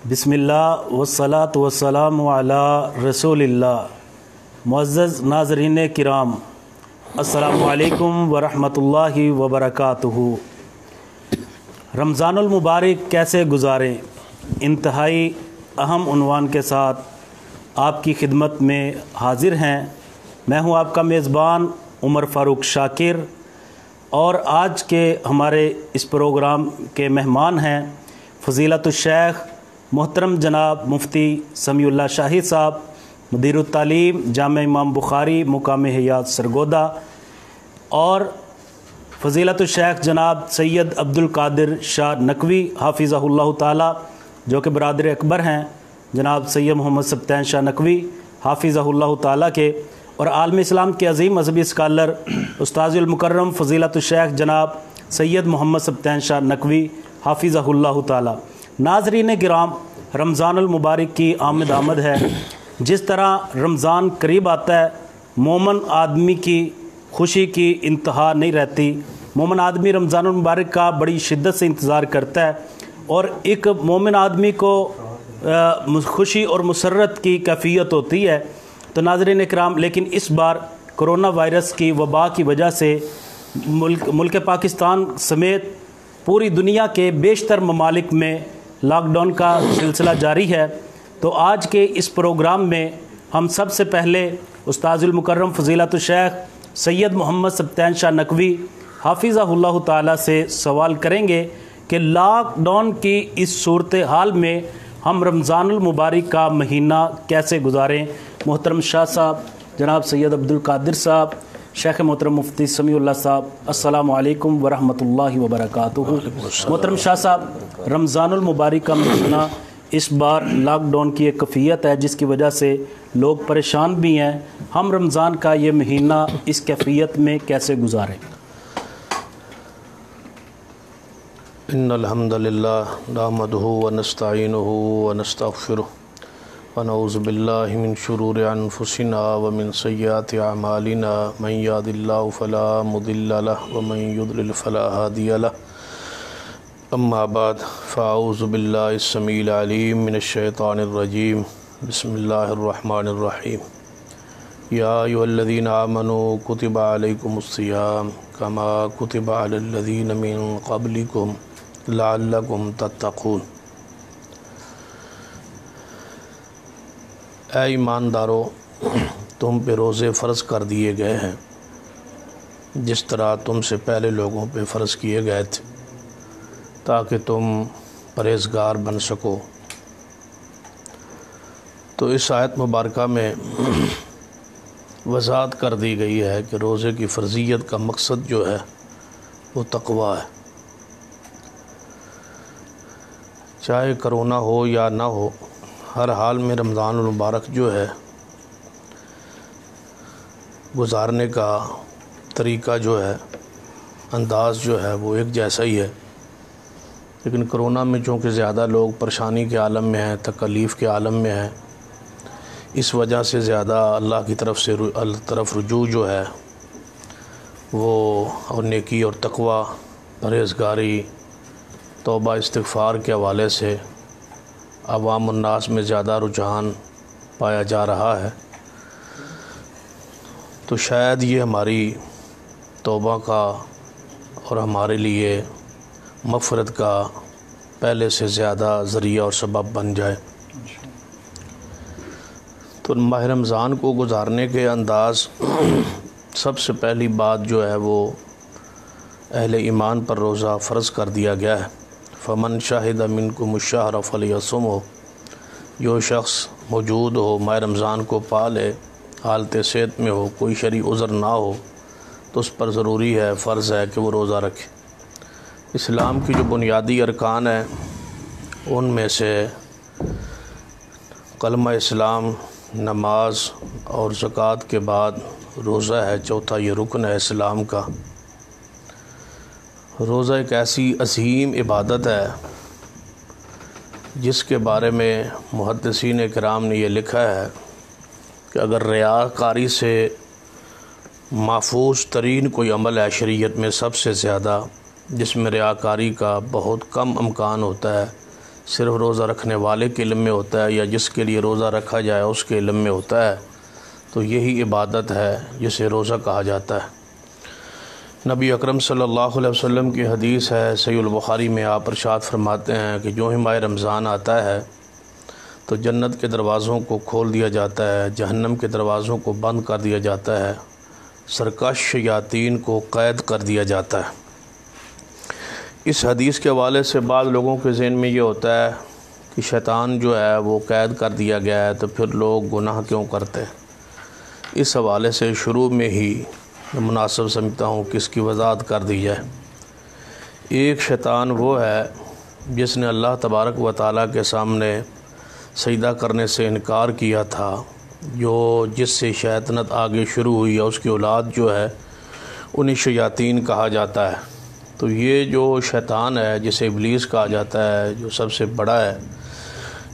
بسم اللہ والصلاة والسلام علی رسول اللہ۔ معزز ناظرین کرام، السلام علیکم ورحمۃ اللہ وبرکاتہ۔ رمضان المبارک کیسے گزاریں، انتہائی اہم عنوان کے ساتھ آپ کی خدمت میں حاضر ہیں۔ میں ہوں آپ کا میزبان عمر فاروق شاکر، اور آج کے ہمارے اس پروگرام کے مہمان ہیں فضیلت الشیخ محترم جناب مفتی سمیع اللہ شاہی صاحب، مدیر التعلیم جامع امام بخاری مقام حیات سرگودا، اور فضیلت الشیخ جناب سید عبد القادر شاہ نقوی حافظہ اللہ تعالی، جو کہ برادر اکبر ہیں جناب سید محمد سبطین شاہ نقوی حافظہ اللہ تعالی کے، اور عالم اسلام کے عظیم مذہبی اسکالر استاذ المکرم فضیلت الشیخ جناب سید محمد سبطین شاہ نقوی حافظہ اللہ تعالی۔ ناظرین کرام، رمضان المبارک کی آمد ہے۔ جس طرح رمضان قریب آتا ہے، مومن آدمی کی خوشی کی انتہا نہیں رہتی۔ مومن آدمی رمضان المبارک کا بڑی شدت سے انتظار کرتا ہے، اور ایک مومن آدمی کو خوشی اور مسرت کی کیفیت ہوتی ہے۔ تو ناظرین کرام، لیکن اس بار کرونا وائرس کی وبا کی وجہ سے ملک پاکستان سمیت پوری دنیا کے بیشتر ممالک میں لاک ڈاؤن کا سلسلہ جاری ہے۔ تو آج کے اس پروگرام میں ہم سب سے پہلے استاذ المکرم فضیلت الشیخ سید محمد سبطین شاہ نقوی حافظہ اللہ تعالی سے سوال کریں گے کہ لاک ڈاؤن کی اس صورتحال میں ہم رمضان المبارک کا مہینہ کیسے گزاریں۔ محترم شاہ صاحب، جناب سید عبد القادر صاحب، شیخ محترم مفتی سمیع اللہ صاحب، السلام علیکم ورحمۃ اللہ وبرکاتہ۔ محترم شاہ صاحب، رمضان المبارک کا مہینہ اس بار لاک ڈاؤن کی ایک کیفیت ہے جس کی وجہ سے لوگ پریشان بھی ہیں۔ ہم رمضان کا یہ مہینہ اس کیفیت میں کیسے گزاریں؟ ان الحمد للہ نحمدہ ونستعینہ ونستغفرہ ونعوذ باللہ من شرور انفسنا ومن سیئات اعمالنا، من یہد اللہ فلا مضل لہ ومن یضلل فلا ہادی لہ، اما بعد فاعوذ باللہ السمیع العلیم من الشیطان الرجیم، بسم اللہ الرحمن الرحیم۔ یا ایھا الذین آمنوا کتب علیکم الصیام کما کتب علی الذین من قبلکم لعلکم تتقون۔ اے ایماندارو، تم پہ روزے فرض کر دیے گئے ہیں جس طرح تم سے پہلے لوگوں پہ فرض کیے گئے تھے، تاکہ تم پرہیزگار بن سکو۔ تو اس آیت مبارکہ میں وضاحت کر دی گئی ہے کہ روزے کی فرضیت کا مقصد جو ہے وہ تقویٰ ہے۔ چاہے کرونا ہو یا نہ ہو، ہر حال میں رمضان المبارک جو ہے گزارنے کا طریقہ جو ہے، انداز جو ہے وہ ایک جیسا ہی ہے۔ لیکن کرونا میں چونکہ زیادہ لوگ پریشانی کے عالم میں ہیں، تکلیف کے عالم میں ہیں، اس وجہ سے زیادہ اللہ کی طرف رجوع جو ہے وہ اور نیکی اور تقویٰ، پرہیزگاری، توبہ استغفار کے حوالے سے عوام الناس میں زیادہ رجحان پایا جا رہا ہے۔ تو شاید یہ ہماری توبہ کا اور ہمارے لیے مغفرت کا پہلے سے زیادہ ذریعہ اور سبب بن جائے۔ تو ماہ رمضان کو گزارنے کے انداز، سب سے پہلی بات جو ہے وہ اہل ایمان پر روزہ فرض کر دیا گیا ہے۔ فمن شاہد منکم الشہر فلیصمہ، جو شخص موجود ہو ماہ رمضان کو پا لے، حالت صحت میں ہو، کوئی شرعی عذر نہ ہو، تو اس پر ضروری ہے، فرض ہے کہ وہ روزہ رکھے۔ اسلام کی جو بنیادی ارکان ہیں ان میں سے کلمہ اسلام، نماز اور زکوٰۃ کے بعد روزہ ہے، چوتھا یہ رکن ہے اسلام کا۔ روزہ ایک ایسی عظیم عبادت ہے جس کے بارے میں محدثین کرام نے یہ لکھا ہے کہ اگر ریاکاری سے محفوظ ترین کوئی عمل ہے شریعت میں سب سے زیادہ، جس میں ریاکاری کا بہت کم امکان ہوتا ہے، صرف روزہ رکھنے والے کے علم میں ہوتا ہے یا جس کے لیے روزہ رکھا جائے اس کے علم میں ہوتا ہے، تو یہی عبادت ہے جسے روزہ کہا جاتا ہے۔ نبی اکرم صلی اللہ علیہ وسلم کی حدیث ہے، صحیح البخاری میں آپ ارشاد فرماتے ہیں کہ جو ہی ماہ رمضان آتا ہے تو جنت کے دروازوں کو کھول دیا جاتا ہے، جہنم کے دروازوں کو بند کر دیا جاتا ہے، سرکش شیاطین کو قید کر دیا جاتا ہے۔ اس حدیث کے حوالے سے بعض لوگوں کے ذہن میں یہ ہوتا ہے کہ شیطان جو ہے وہ قید کر دیا گیا ہے تو پھر لوگ گناہ کیوں کرتے ہیں۔ اس حوالے سے شروع میں ہی مناسب سمجھتا ہوں کہ اس کی وضاحت کر دی جائے۔ ایک شیطان وہ ہے جس نے اللہ تبارک و تعالیٰ کے سامنے سجدہ کرنے سے انکار کیا تھا، جس سے شیطنت آگے شروع ہوئی ہے، اس کی اولاد جو ہے انہیں شیاطین کہا جاتا ہے۔ تو یہ جو شیطان ہے جسے ابلیس کہا جاتا ہے، جو سب سے بڑا ہے،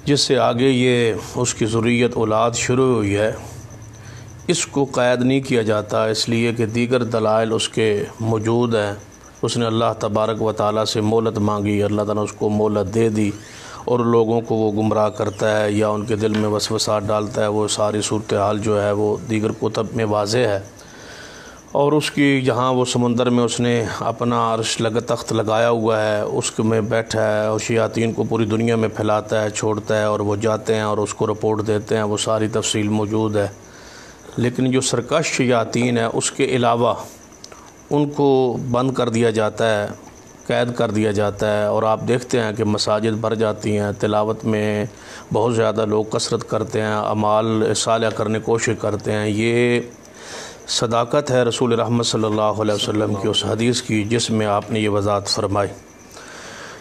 جس سے آگے یہ اس کی ذریت اولاد شروع ہوئی ہے، اس کو قید نہیں کیا جاتا، اس لیے کہ دیگر دلائل اس کے موجود ہیں۔ اس نے اللہ تبارک و تعالیٰ سے مہلت مانگی، اللہ تعالیٰ نے اس کو مہلت دے دی، اور لوگوں کو وہ گمراہ کرتا ہے یا ان کے دل میں وسوسات ڈالتا ہے۔ وہ ساری صورتحال جو ہے وہ دیگر کتب میں واضح ہے۔ اور اس کی جہاں وہ سمندر میں اس نے اپنا عرش تخت لگایا ہوا ہے، اس میں بیٹھا ہے اور شیاطین کو پوری دنیا میں پھیلاتا ہے، چھوڑتا ہے، اور وہ جاتے ہیں اور اس کو رپورٹ دیتے ہیں، وہ ساری تفصیل موجود ہے۔ لیکن جو سرکش شیاطین ہے اس کے علاوہ ان کو بند کر دیا جاتا ہے، قید کر دیا جاتا ہے، اور آپ دیکھتے ہیں کہ مساجد بھر جاتی ہیں، تلاوت میں بہت زیادہ لوگ کثرت کرتے ہیں، اعمال صالحہ کرنے کی کوشش کرتے ہیں۔ یہ صداقت ہے رسول رحمت صلی اللہ علیہ وسلم کی اس حدیث کی جس میں آپ نے یہ وضاحت فرمائی۔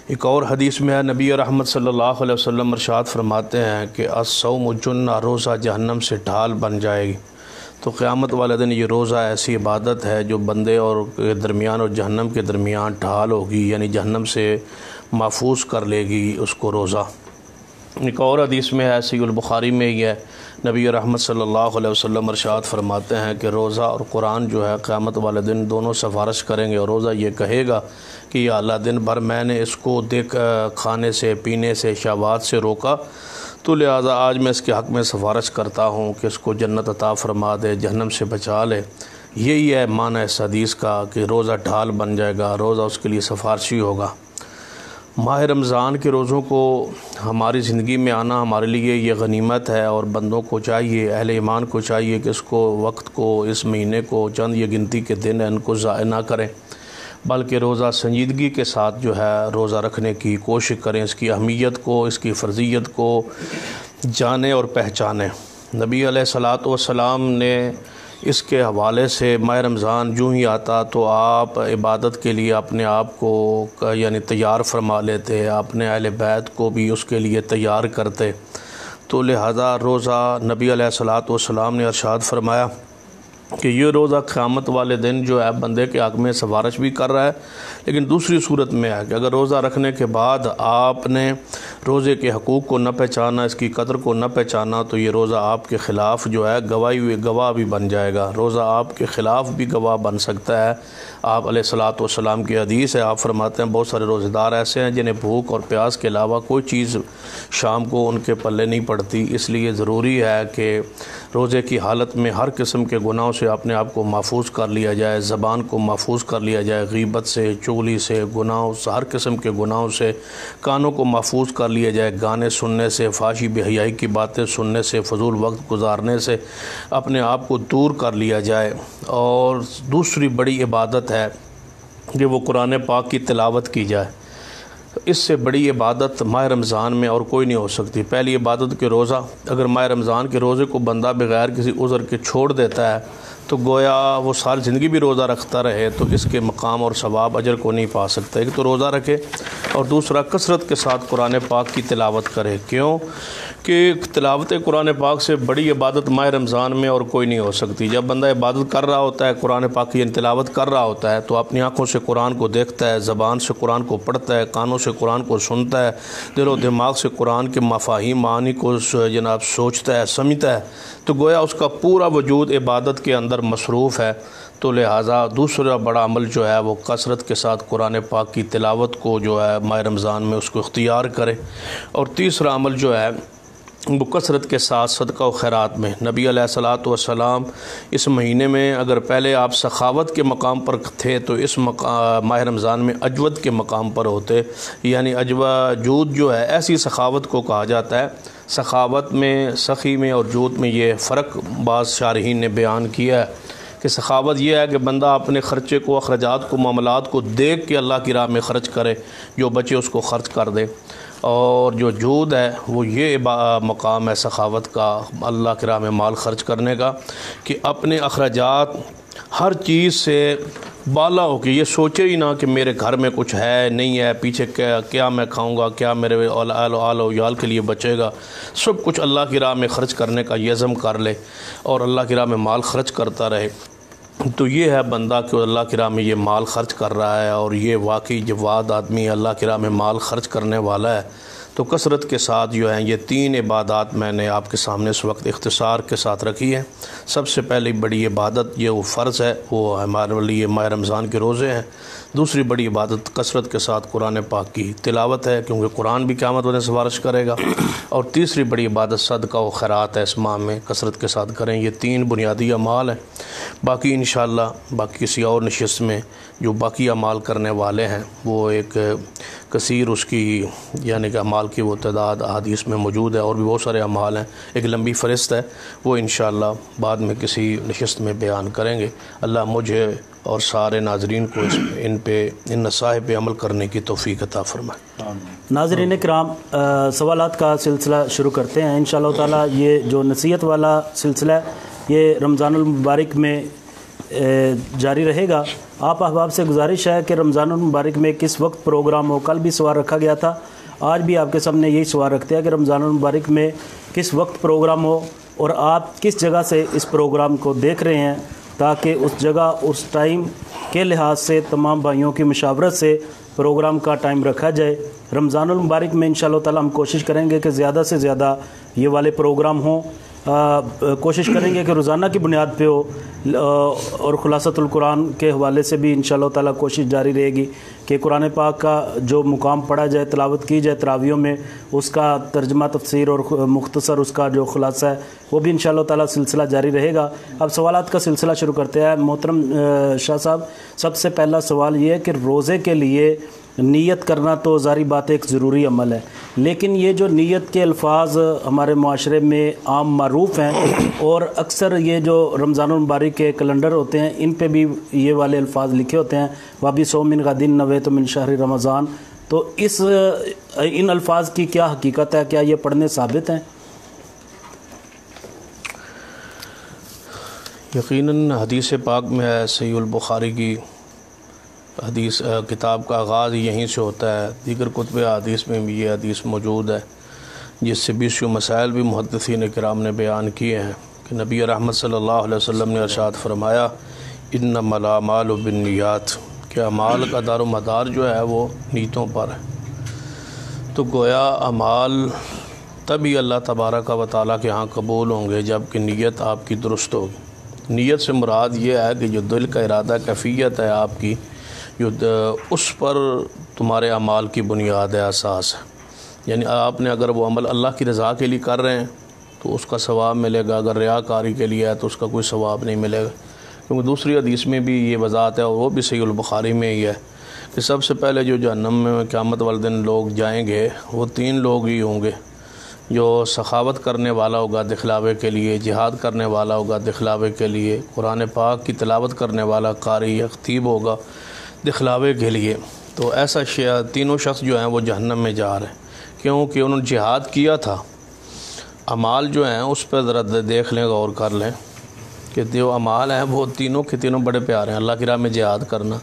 ایک اور حدیث میں ہے، نبی رحمت صلی اللہ علیہ وسلم ارشاد فرماتے ہیں کہ الصوم جنہ، روزہ جہنم سے ڈھال بن جائے گی۔ تو قیامت والے دن یہ روزہ ایسی عبادت ہے جو بندے اور کے درمیان اور جہنم کے درمیان ڈھال ہوگی، یعنی جہنم سے محفوظ کر لے گی اس کو روزہ۔ ایک اور حدیث میں ہے، صحیح البخاری میں ہی ہے، نبی رحمت صلی اللہ علیہ وسلم ارشاد فرماتے ہیں کہ روزہ اور قرآن جو ہے قیامت والے دن دونوں سفارش کریں گے، اور روزہ یہ کہے گا کہ یا اللہ دن بھر میں نے اس کو کھانے سے، پینے سے، شہوات سے روکا، تو لہٰذا آج میں اس کے حق میں سفارش کرتا ہوں کہ اس کو جنت عطا فرما دے، جہنم سے بچا لے۔ یہی ہے معنی اس حدیث کا کہ روزہ ڈھال بن جائے گا، روزہ اس کے لیے سفارشی ہوگا۔ ماہ رمضان کے روزوں کو ہماری زندگی میں آنا ہمارے لیے یہ غنیمت ہے، اور بندوں کو چاہیے، اہل ایمان کو چاہیے کہ اس کو، وقت کو، اس مہینے کو، چند یہ گنتی کے دن ہیں ان کو ضائع نہ کریں، بلکہ روزہ سنجیدگی کے ساتھ جو ہے روزہ رکھنے کی کوشش کریں، اس کی اہمیت کو، اس کی فرضیت کو جانیں اور پہچانیں۔ نبی علیہ الصلاۃ والسلام نے اس کے حوالے سے ماہ رمضان جو ہی آتا تو آپ عبادت کے لیے اپنے آپ کو یعنی تیار فرما لیتے، اپنے اہل بیت کو بھی اس کے لیے تیار کرتے۔ تو لہذا روزہ نبی علیہ الصلاۃ والسلام نے ارشاد فرمایا کہ یہ روزہ قیامت والے دن جو ہے بندے کے حق میں سفارش بھی کر رہا ہے، لیکن دوسری صورت میں ہے کہ اگر روزہ رکھنے کے بعد آپ نے روزے کے حقوق کو نہ پہچانا، اس کی قدر کو نہ پہچانا، تو یہ روزہ آپ کے خلاف جو ہے گواہ بھی بن جائے گا، روزہ آپ کے خلاف بھی گواہ بن سکتا ہے۔ آپ علیہ الصلاۃ والسلام کی حدیث ہے، آپ فرماتے ہیں بہت سارے روزے دار ایسے ہیں جنہیں بھوک اور پیاس کے علاوہ کوئی چیز شام کو ان کے پلے نہیں پڑتی، اس لیے ضروری ہے کہ روزے کی حالت میں ہر قسم کے گناہوں سے اپنے آپ کو محفوظ کر لیا جائے، زبان کو محفوظ کر لیا جائے، غیبت سے، چغلی سے، گناہوں سے، ہر قسم کے گناہوں سے، کانوں کو محفوظ کر لیا جائے، گانے سننے سے، فحاشی بے حیائی کی باتیں سننے سے، فضول وقت گزارنے سے اپنے آپ کو دور کر لیا جائے۔ اور دوسری بڑی عبادت ہے کہ وہ قرآن پاک کی تلاوت کی جائے۔ اس سے بڑی عبادت ماہ رمضان میں اور کوئی نہیں ہو سکتی۔ پہلی عبادت کے روزہ، اگر ماہ رمضان کے روزے کو بندہ بغیر کسی عذر کے چھوڑ دیتا ہے تو گویا وہ ساری زندگی بھی روزہ رکھتا رہے تو اس کے مقام اور ثواب اجر کو نہیں پا سکتا۔ ایک تو روزہ رکھے اور دوسرا کثرت کے ساتھ قرآن پاک کی تلاوت کرے۔ کیوں کہ تلاوت قرآن پاک سے بڑی عبادت ماہ رمضان میں اور کوئی نہیں ہو سکتی۔ جب بندہ عبادت کر رہا ہوتا ہے، قرآن پاک کی تلاوت کر رہا ہوتا ہے، تو اپنی آنکھوں سے قرآن کو دیکھتا ہے، زبان سے قرآن کو پڑھتا ہے، کانوں سے قرآن کو سنتا ہے، دل و دماغ سے قرآن کے مفاہیم معانی کو جناب سوچتا ہے، سمجھتا ہے، تو گویا اس کا پورا وجود عبادت کے اندر اندر مصروف ہے، تو لہٰذا دوسرا بڑا عمل جو ہے وہ کثرت کے ساتھ قرآن پاک کی تلاوت کو جو ہے ماہ رمضان میں اس کو اختیار کرے۔ اور تیسرا عمل جو ہے وہ کثرت کے ساتھ صدقہ و خیرات میں۔ نبی علیہ الصلوۃ والسلام اس مہینے میں اگر پہلے آپ سخاوت کے مقام پر تھے تو اس ماہ رمضان میں اجود کے مقام پر ہوتے، یعنی جود جو ہے ایسی سخاوت کو کہا جاتا ہے۔ سخاوت میں، سخی میں اور جود میں یہ فرق بعض شارحین نے بیان کیا ہے کہ سخاوت یہ ہے کہ بندہ اپنے خرچے کو، اخراجات کو، معاملات کو دیکھ کے اللہ کی راہ میں خرچ کرے، جو بچے اس کو خرچ کر دے۔ اور جو جود ہے وہ یہ مقام ہے سخاوت کا، اللہ کی راہ میں مال خرچ کرنے کا، کہ اپنے اخراجات ہر چیز سے بالا ہو کے یہ سوچے ہی نہ کہ میرے گھر میں کچھ ہے نہیں ہے، پیچھے کیا میں کھاؤں گا، کیا میرے آل و عیال کے لیے بچے گا، سب کچھ اللہ کی راہ میں خرچ کرنے کا یہ عزم کر لے اور اللہ کی راہ میں مال خرچ کرتا رہے۔ تو یہ ہے بندہ کہ اللہ کی راہ میں یہ مال خرچ کر رہا ہے، اور یہ واقعی جواد آدمی اللہ کی راہ میں مال خرچ کرنے والا ہے۔ تو کثرت کے ساتھ جو ہیں یہ 3 عبادات میں نے آپ کے سامنے اس وقت اختصار کے ساتھ رکھی ہے۔ سب سے پہلی بڑی عبادت یہ وہ فرض ہے، وہ ہمارے لیے ماہ رمضان کے روزے ہیں۔ دوسری بڑی عبادت کثرت کے ساتھ قرآن پاک کی تلاوت ہے، کیونکہ قرآن بھی قیامت والے سفارش کرے گا۔ اور تیسری بڑی عبادت صدقہ و خیرات ہے، اس ماہ میں کثرت کے ساتھ کریں۔ یہ 3 بنیادی اعمال ہیں۔ باقی انشاءاللہ باقی کسی اور نشست میں جو باقی اعمال کرنے والے ہیں وہ ایک کثیر اس کی یعنی کہ اعمال کی وہ تعداد احادیث میں موجود ہے، اور بھی بہت سارے اعمال ہیں، ایک لمبی فہرست ہے، وہ انشاءاللہ بعد میں کسی نشست میں بیان کریں گے۔ اللہ مجھے اور سارے ناظرین کو ان نصائح پہ عمل کرنے کی توفیق عطا فرمائے۔ ناظرین کرام، سوالات کا سلسلہ شروع کرتے ہیں انشاءاللہ تعالیٰ۔ یہ جو نصیحت والا سلسلہ ہے یہ رمضان المبارک میں جاری رہے گا۔ آپ احباب سے گزارش ہے کہ رمضان المبارک میں کس وقت پروگرام ہو۔ کل بھی سوال رکھا گیا تھا، آج بھی آپ کے سامنے یہی سوال رکھتے ہیں کہ رمضان المبارک میں کس وقت پروگرام ہو اور آپ کس جگہ سے اس پروگرام کو دیکھ رہے ہیں، تاکہ اس جگہ اس ٹائم کے لحاظ سے تمام بھائیوں کی مشاورت سے پروگرام کا ٹائم رکھا جائے۔ رمضان المبارک میں انشاءاللہ تعالیٰ ہم کوشش کریں گے کہ زیادہ سے زیادہ یہ والے پروگرام ہوں، کوشش کریں گے کہ روزانہ کی بنیاد پہ ہو، اور خلاصۃ القرآن کے حوالے سے بھی انشاءاللہ تعالیٰ کوشش جاری رہے گی کہ قرآن پاک کا جو مقام پڑھا جائے، تلاوت کی جائے تراویحوں میں، اس کا ترجمہ تفسیر اور مختصر اس کا جو خلاصہ ہے وہ بھی انشاءاللہ تعالیٰ سلسلہ جاری رہے گا۔ اب سوالات کا سلسلہ شروع کرتے ہیں۔ محترم شاہ صاحب، سب سے پہلا سوال یہ ہے کہ روزے کے لیے نیت کرنا تو ظاہری بات ایک ضروری عمل ہے، لیکن یہ جو نیت کے الفاظ ہمارے معاشرے میں عام معروف ہیں، اور اکثر یہ جو رمضان المبارک کے کیلنڈر ہوتے ہیں ان پہ بھی یہ والے الفاظ لکھے ہوتے ہیں، وابی صوم من غد نویت من شہر رمضان، تو ان الفاظ کی کیا حقیقت ہے؟ کیا یہ پڑھنے ثابت ہیں؟ یقیناً حدیث پاک میں ہے، صحیح البخاری کی حدیث کتاب کا آغاز یہیں سے ہوتا ہے، دیگر کتب حدیث میں بھی یہ حدیث موجود ہے، جس سے بیسیوں مسائل بھی محدثین کرام نے بیان کیے ہیں کہ نبی رحمت صلی اللہ علیہ وسلم نے ارشاد فرمایا انما الاعمال بالنیات، کہ اعمال کا دار و مدار جو ہے وہ نیتوں پر ہے۔ تو گویا اعمال تبھی اللہ تبارک و تعالیٰ کے ہاں قبول ہوں گے جب کہ نیت آپ کی درست ہوگی۔ نیت سے مراد یہ ہے کہ جو دل کا ارادہ کیفیت ہے آپ کی، جو اس پر تمہارے اعمال کی بنیاد ہے، اساس ہے۔ یعنی آپ نے اگر وہ عمل اللہ کی رضا کے لیے کر رہے ہیں تو اس کا ثواب ملے گا، اگر ریاکاری کے لیے ہے تو اس کا کوئی ثواب نہیں ملے گا، کیونکہ دوسری حدیث میں بھی یہ وضاحت ہے، اور وہ بھی صحیح البخاری میں ہی ہے کہ سب سے پہلے جو جہنم میں قیامت والے دن لوگ جائیں گے وہ 3 لوگ ہی ہوں گے، جو سخاوت کرنے والا ہوگا دکھلاوے کے لیے، جہاد کرنے والا ہوگا دکھلاوے کے لیے، قرآن پاک کی تلاوت کرنے والا قاری یا خطیب ہوگا دکھلاوے کے لیے۔ تو ایسا تینوں شخص جو ہیں وہ جہنم میں جا رہے ہیں، کیونکہ انہوں نے جہاد کیا تھا۔ اعمال جو ہیں اس پہ ذرا دیکھ لیں، غور کر لیں کہ جو اعمال ہیں وہ تینوں کے تینوں بڑے پیارے ہیں۔ اللہ کی راہ میں جہاد کرنا،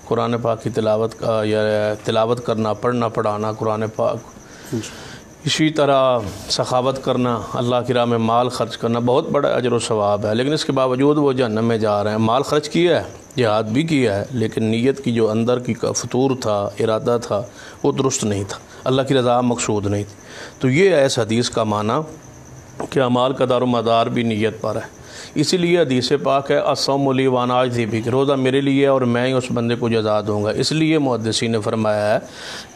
قرآن پاک کی تلاوت یا تلاوت کرنا، پڑھنا پڑھانا قرآن پاک، اسی طرح سخاوت کرنا، اللہ کی راہ میں مال خرچ کرنا، بہت بڑا اجر و ثواب ہے، لیکن اس کے باوجود وہ جہنم میں جا رہے ہیں۔ مال خرچ کیا ہے، جہاد بھی کیا ہے، لیکن نیت کی جو اندر کی فطور تھا، ارادہ تھا، وہ درست نہیں تھا، اللہ کی رضا مقصود نہیں تھی۔ تو یہ ہے اس حدیث کا معنی کہ اعمال کا دار و مدار بھی نیت پر ہے۔ اسی لیے حدیث پاک ہے الصوم لی وانا اجزی بہ، کہ روزہ میرے لیے ہے اور میں ہی اس بندے کو جزا دوں گا۔ اس لیے محدثین نے فرمایا ہے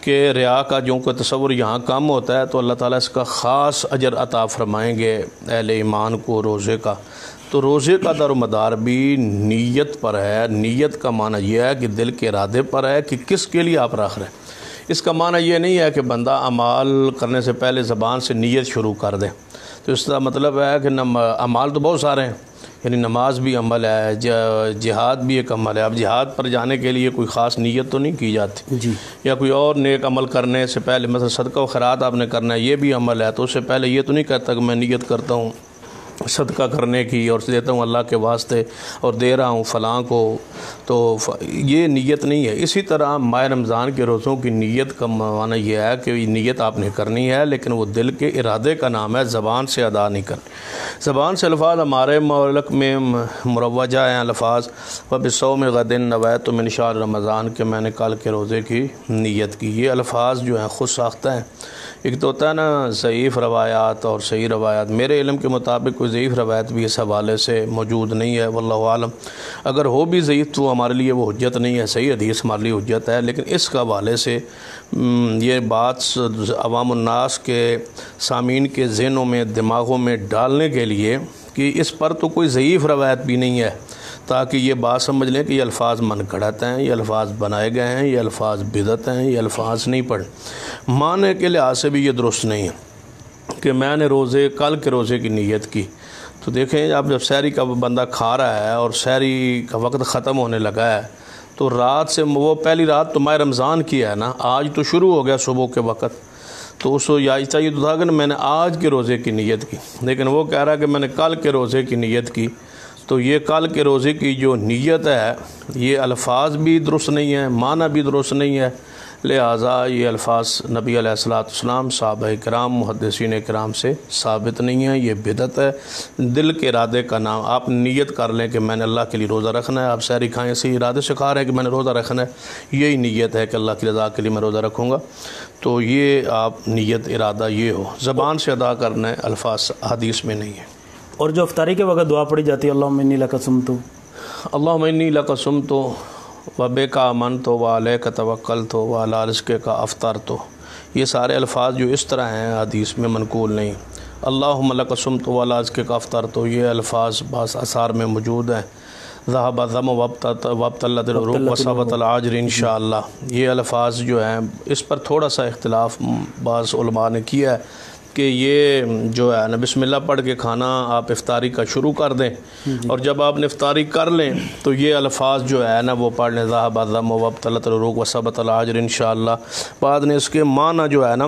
کہ ریا کا جو کوئی تصور یہاں کم ہوتا ہے تو اللہ تعالیٰ اس کا خاص اجر عطا فرمائیں گے اہل ایمان کو روزے کا۔ تو روزے کا دار و مدار بھی نیت پر ہے۔ نیت کا معنی یہ ہے کہ دل کے ارادے پر ہے کہ کس کے لیے آپ رکھ رہے ہیں۔ اس کا معنی یہ نہیں ہے کہ بندہ اعمال کرنے سے پہلے زبان سے نیت شروع کر دے، تو اس کا مطلب ہے کہ اعمال تو بہت سارے ہیں، یعنی نماز بھی عمل ہے، جہاد بھی ایک عمل ہے۔ اب جہاد پر جانے کے لیے کوئی خاص نیت تو نہیں کی جاتی جی، یا کوئی اور نیک عمل کرنے سے پہلے، مثلا صدقہ و خیرات آپ نے کرنا ہے، یہ بھی عمل ہے، تو اس سے پہلے یہ تو نہیں کہتا کہ میں نیت کرتا ہوں صدقہ کرنے کی اور دیتا ہوں اللہ کے واسطے اور دے رہا ہوں فلاں کو، تو یہ نیت نہیں ہے۔ اسی طرح ماہ رمضان کے روزوں کی نیت کا معنی یہ ہے کہ نیت آپ نے کرنی ہے، لیکن وہ دل کے ارادے کا نام ہے، زبان سے ادا نہیں کرنی۔ زبان سے الفاظ ہمارے ملک میں مروجہ ہیں الفاظ، وَبِصَوْمِ غَدٍ نَوَیْتُ مِنْ شَہْرِ رمضان، کہ میں نے کل کے روزے کی نیت کی۔ یہ الفاظ جو ہیں خود ساختہ ہیں۔ ایک تو ہوتا ہے نا ضعیف روایات اور صحیح روایات۔ میرے علم کے مطابق کوئی ضعیف روایت بھی اس حوالے سے موجود نہیں ہے، واللہ عالم۔ اگر ہو بھی ضعیف تو ہمارے لیے وہ حجت نہیں ہے، صحیح حدیث ہمارے لیے حجت ہے، لیکن اس کے حوالے سے یہ بات عوام الناس کے سامعین کے ذہنوں میں دماغوں میں ڈالنے کے لیے کہ اس پر تو کوئی ضعیف روایت بھی نہیں ہے، تاکہ یہ بات سمجھ لیں کہ یہ الفاظ من گھڑت ہیں، یہ الفاظ بنائے گئے ہیں، یہ الفاظ بدعت ہیں، یہ الفاظ نہیں پڑھ معنی کے لحاظ سے بھی یہ درست نہیں ہے کہ میں نے کل کے روزے کی نیت کی۔ تو دیکھیں اب جب سحری کا بندہ کھا رہا ہے اور سحری کا وقت ختم ہونے لگا ہے تو رات سے وہ پہلی رات تو ماہ رمضان کی ہے نا، آج تو شروع ہو گیا صبح کے وقت، تو اس کو یہ چاہیے تو تھا کہ میں نے آج کے روزے کی نیت کی، لیکن وہ کہہ رہا ہے کہ میں نے کل کے روزے کی نیت کی۔ تو یہ کل کے روزے کی جو نیت ہے یہ الفاظ بھی درست نہیں ہے، معنی بھی درست نہیں ہے، لہٰذا یہ الفاظ نبی علیہ السلام، صحابہ کرام، محدثین کرام سے ثابت نہیں ہے، یہ بدعت ہے۔ دل کے ارادے کا نام، آپ نیت کر لیں کہ میں نے اللہ کے لیے روزہ رکھنا ہے، آپ سحری کھائیں اسی ارادے سے کھا رہے ہیں کہ میں نے روزہ رکھنا ہے، یہی نیت ہے کہ اللہ کی رضا کے لیے میں روزہ رکھوں گا، تو یہ آپ نیت ارادہ یہ ہو، زبان سے ادا کرنا ہے، الفاظ حدیث میں نہیں ہے۔ اور جو افطاری کے وقت دعا پڑھی جاتی ہے اللہم انی لک صمت، اللہم انی لک صمت وبک آمنت وعلیک توکلت وعلی رزقک افطرت، یہ سارے الفاظ جو اس طرح ہیں حدیث میں منقول نہیں۔ اللہم لک صمت وعلی رزقک افطرت، یہ الفاظ بعض آثار میں موجود ہیں۔ ذہب الظمأ وابتلت العروق وثبت الأجر انشاءاللہ، یہ الفاظ جو ہیں اس پر تھوڑا سا اختلاف بعض علماء نے کیا ہے کہ یہ جو ہے نا بسم اللہ پڑھ کے کھانا آپ افطاری کا شروع کر دیں، اور جب آپ نے افطاری کر لیں تو یہ الفاظ جو ہے نا وہ پڑھ لیں، ذہب الظمأ وابتلت العروق وثبت الأجر انشاءاللہ۔ بعد نے اس کے معنی جو ہے نا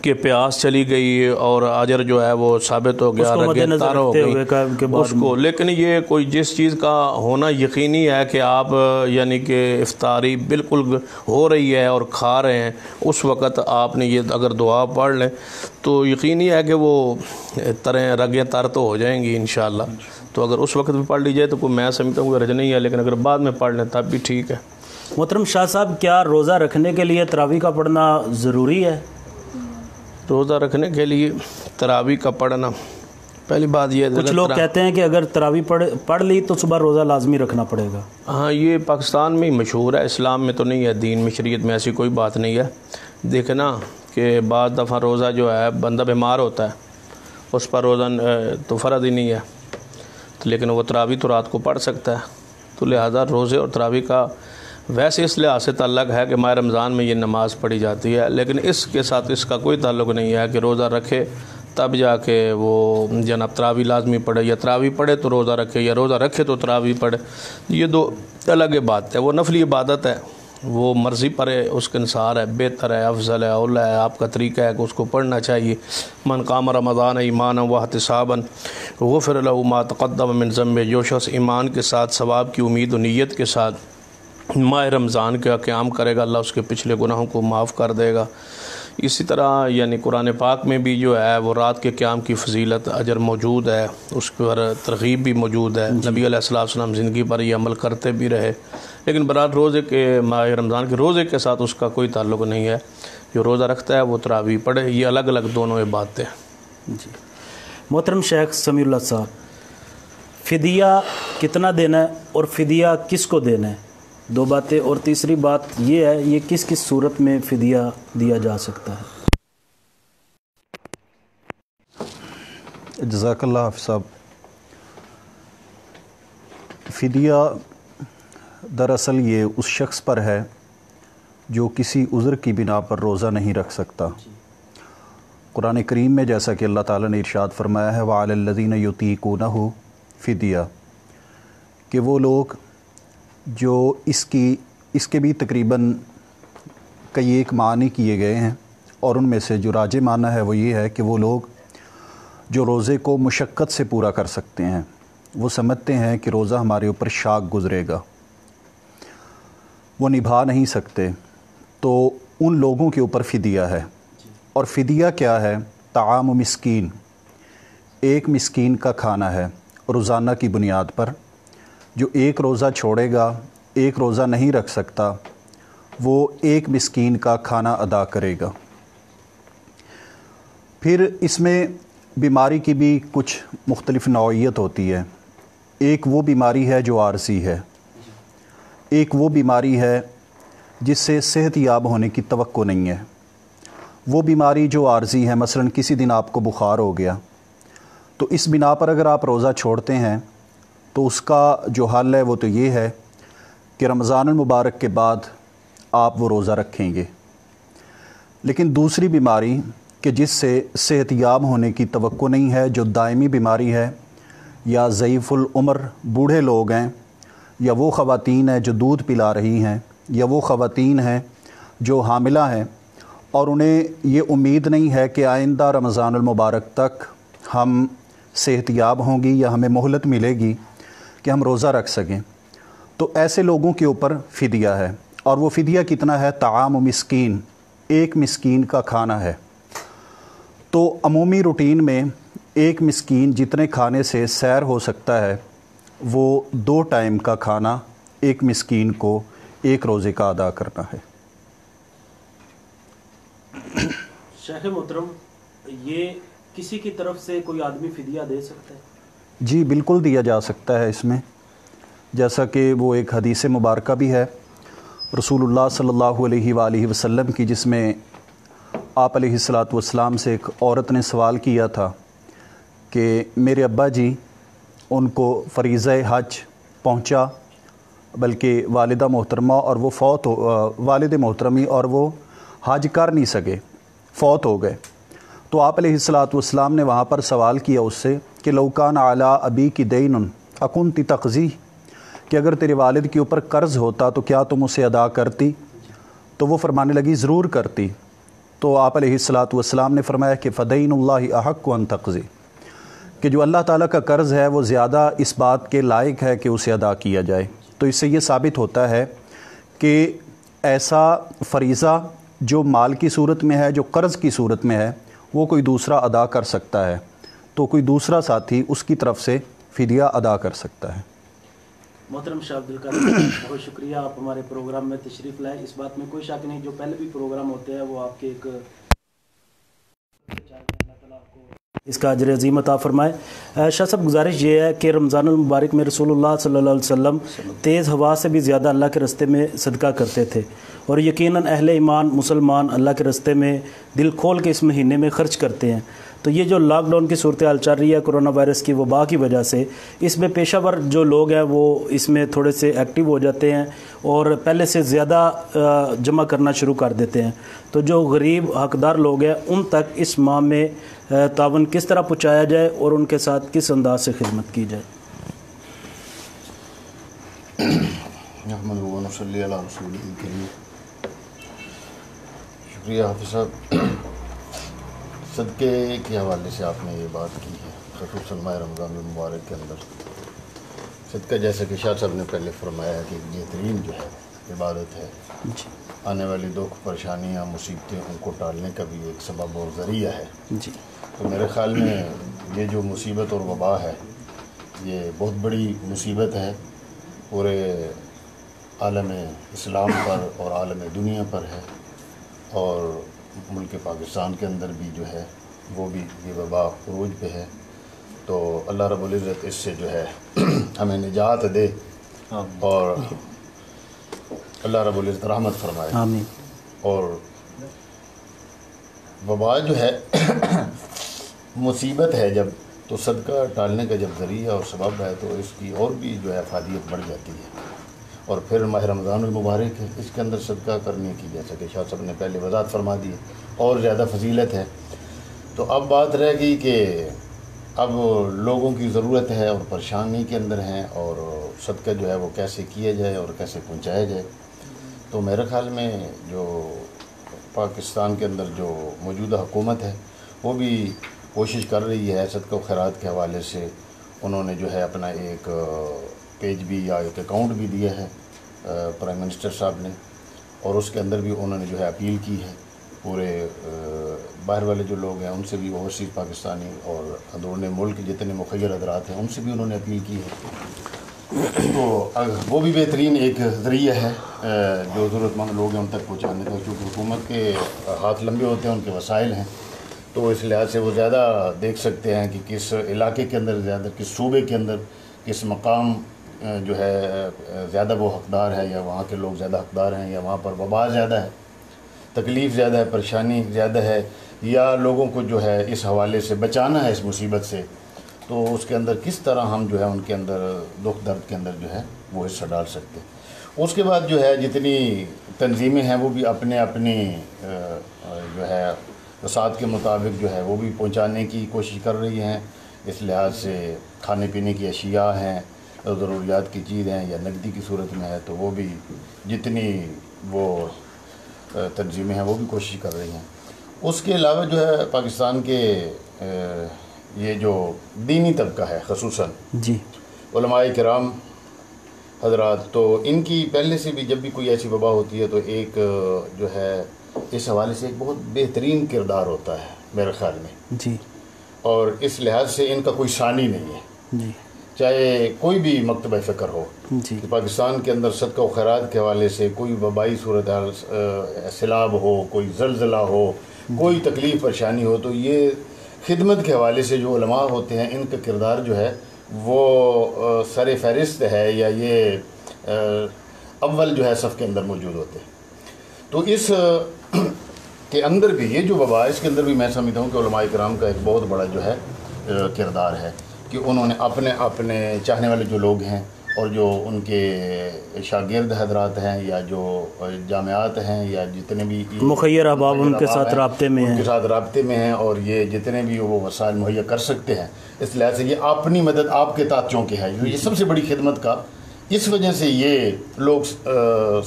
کہ پیاس چلی گئی اور اجر جو ہے وہ ثابت ہو گیا، رگیں تر ہو گئی اس کو، لیکن یہ کوئی جس چیز کا ہونا یقینی ہے کہ آپ یعنی کہ افطاری بالکل ہو رہی ہے اور کھا رہے ہیں، اس وقت آپ نے یہ اگر دعا پڑھ لیں تو یقینی ہے کہ وہ رگیں تر تو ہو جائیں گی انشاءاللہ۔ تو اگر اس وقت بھی پڑھ لی جائے تو کوئی میں سمجھتا ہوں حرج نہیں ہے، لیکن اگر بعد میں پڑھ لیں تب بھی ٹھیک ہے۔ محترم شاہ صاحب، کیا روزہ رکھنے کے لیے تراویح کا پڑھنا ضروری ہے؟ روزہ رکھنے کے لیے تراویح کا پڑھنا، پہلی بات یہ ہے کچھ لوگ کہتے ہیں کہ اگر تراویح پڑھ لی تو صبح روزہ لازمی رکھنا پڑے گا۔ ہاں، یہ پاکستان میں ہی مشہور ہے، اسلام میں تو نہیں ہے، دین میں شریعت میں ایسی کوئی بات نہیں ہے۔ دیکھنا کہ بعض دفعہ روزہ جو ہے بندہ بیمار ہوتا ہے، اس پر روزہ تو فرض ہی نہیں ہے، لیکن وہ تراویح تو رات کو پڑھ سکتا ہے، تو لہذا روزے اور تراویح کا ویسے اس لحاظ سے تعلق ہے کہ ماہ رمضان میں یہ نماز پڑھی جاتی ہے، لیکن اس کے ساتھ اس کا کوئی تعلق نہیں ہے کہ روزہ رکھے تب جا کے وہ جناب تراویح لازمی پڑھے، یا تراویح پڑھے تو روزہ رکھے، یا روزہ رکھے تو تراویح پڑھے، یہ دو الگ بات ہے۔ وہ نفلی عبادت ہے، وہ مرضی پر ہے، اس کے انصار ہے، بہتر ہے، افضل ہے، اولا ہے، آپ کا طریقہ ہے کہ اس کو پڑھنا چاہیے۔ من قام رمضان ایمانا واحتسابا غفر له ما تقدم من ذنبه، جو شخص ایمان کے ساتھ ثواب کی امید و نیت کے ساتھ ماہ رمضان کا قیام کرے گا، اللہ اس کے پچھلے گناہوں کو معاف کر دے گا۔ اسی طرح یعنی قرآن پاک میں بھی جو ہے وہ رات کے قیام کی فضیلت اجر موجود ہے، اس پر ترغیب بھی موجود ہے، نبی علیہ السلام زندگی پر یہ عمل کرتے بھی رہے، لیکن برحال روزے کے ماہ رمضان کے روزے کے ساتھ اس کا کوئی تعلق نہیں ہے۔ جو روزہ رکھتا ہے وہ تراویح پڑھے، یہ الگ الگ دونوں باتیں۔ جی محترم شیخ سمیع اللہ صاحب، فدیہ کتنا دینا ہے اور فدیہ کس کو دینا ہے؟ دو باتیں. اور تیسری بات یہ ہے یہ کس کس صورت میں فدیہ دیا جا سکتا ہے؟ جزاک اللہ حافظ صاحب. فدیہ دراصل یہ اس شخص پر ہے جو کسی عذر کی بنا پر روزہ نہیں رکھ سکتا. قرآن کریم میں جیسا کہ اللہ تعالیٰ نے ارشاد فرمایا ہے وَعَلَى الَّذِينَ يُطِيقُونَهُ فدیہ، کہ وہ لوگ جو اس کے بھی تقریباً کئی ایک معنی کیے گئے ہیں، اور ان میں سے جو راجح معنی ہے وہ یہ ہے کہ وہ لوگ جو روزے کو مشقت سے پورا کر سکتے ہیں، وہ سمجھتے ہیں کہ روزہ ہمارے اوپر شاق گزرے گا، وہ نبھا نہیں سکتے، تو ان لوگوں کے اوپر فدیہ ہے. اور فدیہ کیا ہے؟ طعام مسکین، ایک مسکین کا کھانا ہے روزانہ کی بنیاد پر. جو ایک روزہ چھوڑے گا، ایک روزہ نہیں رکھ سکتا، وہ ایک مسکین کا کھانا ادا کرے گا. پھر اس میں بیماری کی بھی کچھ مختلف نوعیت ہوتی ہے. ایک وہ بیماری ہے جو عارضی ہے، ایک وہ بیماری ہے جس سے صحت یاب ہونے کی توقع نہیں ہے. وہ بیماری جو عارضی ہے، مثلا کسی دن آپ کو بخار ہو گیا، تو اس بنا پر اگر آپ روزہ چھوڑتے ہیں تو اس کا جو حل ہے وہ تو یہ ہے کہ رمضان المبارک کے بعد آپ وہ روزہ رکھیں گے. لیکن دوسری بیماری کہ جس سے صحت یاب ہونے کی توقع نہیں ہے، جو دائمی بیماری ہے، یا ضعیف العمر بوڑھے لوگ ہیں، یا وہ خواتین ہیں جو دودھ پلا رہی ہیں، یا وہ خواتین ہیں جو حاملہ ہیں اور انہیں یہ امید نہیں ہے کہ آئندہ رمضان المبارک تک ہم صحت یاب ہوں گی یا ہمیں مہلت ملے گی کہ ہم روزہ رکھ سکیں، تو ایسے لوگوں کے اوپر فدیہ ہے. اور وہ فدیہ کتنا ہے؟ طعام مسکین، ایک مسکین کا کھانا ہے. تو عمومی روٹین میں ایک مسکین جتنے کھانے سے سیر ہو سکتا ہے، وہ 2 ٹائم کا کھانا ایک مسکین کو ایک روزے کا ادا کرنا ہے. شیخ محترم، یہ کسی کی طرف سے کوئی آدمی فدیہ دے سکتا ہے؟ جی بالکل دیا جا سکتا ہے. اس میں جیسا کہ وہ ایک حدیث مبارکہ بھی ہے رسول اللہ صلی اللہ علیہ وآلہ وسلم کی، جس میں آپ علیہ الصلاۃ والسلام سے ایک عورت نے سوال کیا تھا کہ میرے ابا جی، ان کو فریضہ حج پہنچا، بلکہ والدہ محترمہ اور وہ والد محترمی اور وہ حج کر نہیں سکے، فوت ہو گئے. تو آپ علیہ الصلاۃ والسلام نے وہاں پر سوال کیا اس سے کہ لو کان علی ابی کی دین اکنت تقضی، کہ اگر تیرے والد کے اوپر قرض ہوتا تو کیا تم اسے ادا کرتی؟ تو وہ فرمانے لگی ضرور کرتی. تو آپ علیہ الصلاۃ والسلام نے فرمایا کہ فدین اللہ احق ان تقضی، کہ جو اللہ تعالیٰ کا قرض ہے وہ زیادہ اس بات کے لائق ہے کہ اسے ادا کیا جائے. تو اس سے یہ ثابت ہوتا ہے کہ ایسا فریضہ جو مال کی صورت میں ہے، جو قرض کی صورت میں ہے، وہ کوئی دوسرا ادا کر سکتا ہے، تو کوئی دوسرا ساتھی اس کی طرف سے فدیہ ادا کر سکتا ہے. محترم شاہ عبد القادر، بہت شکریہ، آپ ہمارے پروگرام میں تشریف لائے. اس بات میں کوئی شک نہیں، جو پہلے بھی پروگرام ہوتے ہیں وہ آپ کے ایک اس کا اجر عظیم عطا فرمائے. شاہ صاحب، گزارش یہ ہے کہ رمضان المبارک میں رسول اللہ صلی اللہ علیہ وسلم تیز ہوا سے بھی زیادہ اللہ کے راستے میں صدقہ کرتے تھے، اور یقیناً اہل ایمان مسلمان اللہ کے راستے میں دل کھول کے اس مہینے میں خرچ کرتے ہیں. تو یہ جو لاک ڈاؤن کی صورتحال چل رہی ہے کرونا وائرس کی وبا کی وجہ سے، اس میں پیشہ ور جو لوگ ہیں وہ اس میں تھوڑے سے ایکٹیو ہو جاتے ہیں اور پہلے سے زیادہ جمع کرنا شروع کر دیتے ہیں. تو جو غریب حقدار لوگ ہیں ان تک اس ماہ میں تعاون کس طرح پہنچایا جائے اور ان کے ساتھ کس انداز سے خدمت کی جائے؟ شکریہ حافظ صاحب. صدقے کے حوالے سے آپ نے یہ بات کی ہے، خصوصاً ماہ رمضان المبارک کے اندر صدقہ، جیسا کہ شاہ صاحب نے پہلے فرمایا ہے کہ بہترین جو ہے عبادت ہے. آنے والی دکھ پریشانیاں مصیبتیں ان کو ٹالنے کا بھی ایک سبب اور ذریعہ ہے. تو میرے خیال میں یہ جو مصیبت اور وبا ہے یہ بہت بڑی مصیبت ہے، پورے عالم اسلام پر اور عالم دنیا پر ہے، اور ملک پاکستان کے اندر بھی جو ہے وہ بھی یہ وبا عروج پہ ہے. تو تو اللہ رب العزت اس سے جو ہے ہمیں نجات دے اور اللہ رب العزت رحمت فرمائے. آمین. اور وبا جو ہے مصیبت ہے جب، تو صدقہ ٹالنے کا جب ذریعہ اور سبب ہے تو اس کی اور بھی جو ہے افادیت بڑھ جاتی ہے. اور پھر ماہ رمضان المبارک ہے، اس کے اندر صدقہ کرنے کی جیسا کہ شاہ صاحب نے پہلے وضاحت فرما دی ہے اور زیادہ فضیلت ہے. تو اب بات رہ گئی کہ اب لوگوں کی ضرورت ہے اور پریشانی کے اندر ہیں، اور صدقہ جو ہے وہ کیسے کیا جائے اور کیسے پہنچایا جائے. تو میرے خیال میں جو پاکستان کے اندر جو موجودہ حکومت ہے وہ بھی کوشش کر رہی ہے صدقہ و خیرات کے حوالے سے. انہوں نے جو ہے اپنا ایک پیج بھی یا ایک اکاؤنٹ بھی دیا ہے پرائم منسٹر صاحب نے، اور اس کے اندر بھی انہوں نے جو ہے اپیل کی ہے پورے باہر والے جو لوگ ہیں ان سے بھی، اوورسیز پاکستانی اور اندرون ملک جتنے مخیر حضرات ہیں ان سے بھی انہوں نے اپیل کی ہے. تو وہ بھی بہترین ایک ذریعہ ہے جو ضرورت مند لوگ ہیں ان تک پہنچانے کا، کیونکہ حکومت کے ہاتھ لمبے ہوتے ہیں، ان کے وسائل ہیں، تو اس لحاظ سے وہ زیادہ دیکھ سکتے ہیں کہ کس علاقے کے اندر زیادہ، کس صوبے کے اندر، کس مقام جو ہے زیادہ وہ حقدار ہے، یا وہاں کے لوگ زیادہ حقدار ہیں، یا وہاں پر وبا زیادہ ہے، تکلیف زیادہ ہے، پریشانی زیادہ ہے، یا لوگوں کو جو ہے اس حوالے سے بچانا ہے اس مصیبت سے. تو اس کے اندر کس طرح ہم جو ہے ان کے اندر دکھ درد کے اندر جو ہے وہ حصہ ڈال سکتے. اس کے بعد جو ہے جتنی تنظیمیں ہیں وہ بھی اپنے اپنی جو ہے وسعت کے مطابق جو ہے وہ بھی پہنچانے کی کوشش کر رہی ہیں. اس لحاظ سے کھانے پینے کی اشیاء ہیں، ضروریات کی چیز ہیں، یا نقدی کی صورت میں ہے، تو وہ بھی جتنی وہ تنظیمیں ہیں وہ بھی کوشش کر رہی ہیں. اس کے علاوہ جو ہے پاکستان کے یہ جو دینی طبقہ ہے خصوصاً جی علماء کرام حضرات، تو ان کی پہلے سے بھی جب بھی کوئی ایسی وبا ہوتی ہے تو ایک جو ہے اس حوالے سے ایک بہت بہترین کردار ہوتا ہے میرے خیال میں. جی. اور اس لحاظ سے ان کا کوئی ثانی نہیں ہے، جی. چاہے کوئی بھی مکتبہ فکر ہو. جی. کہ پاکستان کے اندر صدقہ و خیرات کے حوالے سے کوئی وبائی صورتحال، سیلاب ہو، کوئی زلزلہ ہو، کوئی تکلیف پریشانی ہو، تو یہ خدمت کے حوالے سے جو علماء ہوتے ہیں ان کا کردار جو ہے وہ سر فہرست ہے، یا یہ اول جو ہے صف کے اندر موجود ہوتے ہیں. تو اس کے اندر بھی یہ جو وبا ہے اس کے اندر بھی میں سمجھتا ہوں کہ علماء کرام کا ایک بہت بڑا جو ہے کردار ہے کہ انہوں نے اپنے چاہنے والے جو لوگ ہیں اور جو ان کے شاگرد حضرات ہیں، یا جو جامعات ہیں، یا جتنے بھی مخیر احباب ان کے ساتھ رابطے میں ہیں، ان کے ساتھ رابطے میں ہیں، اور یہ جتنے بھی وہ وسائل مہیا کر سکتے ہیں، اس لحاظ سے یہ اپنی مدد آپ کے تحت چونکہ ہے، یہ سب سے بڑی خدمت کا، اس وجہ سے یہ لوگ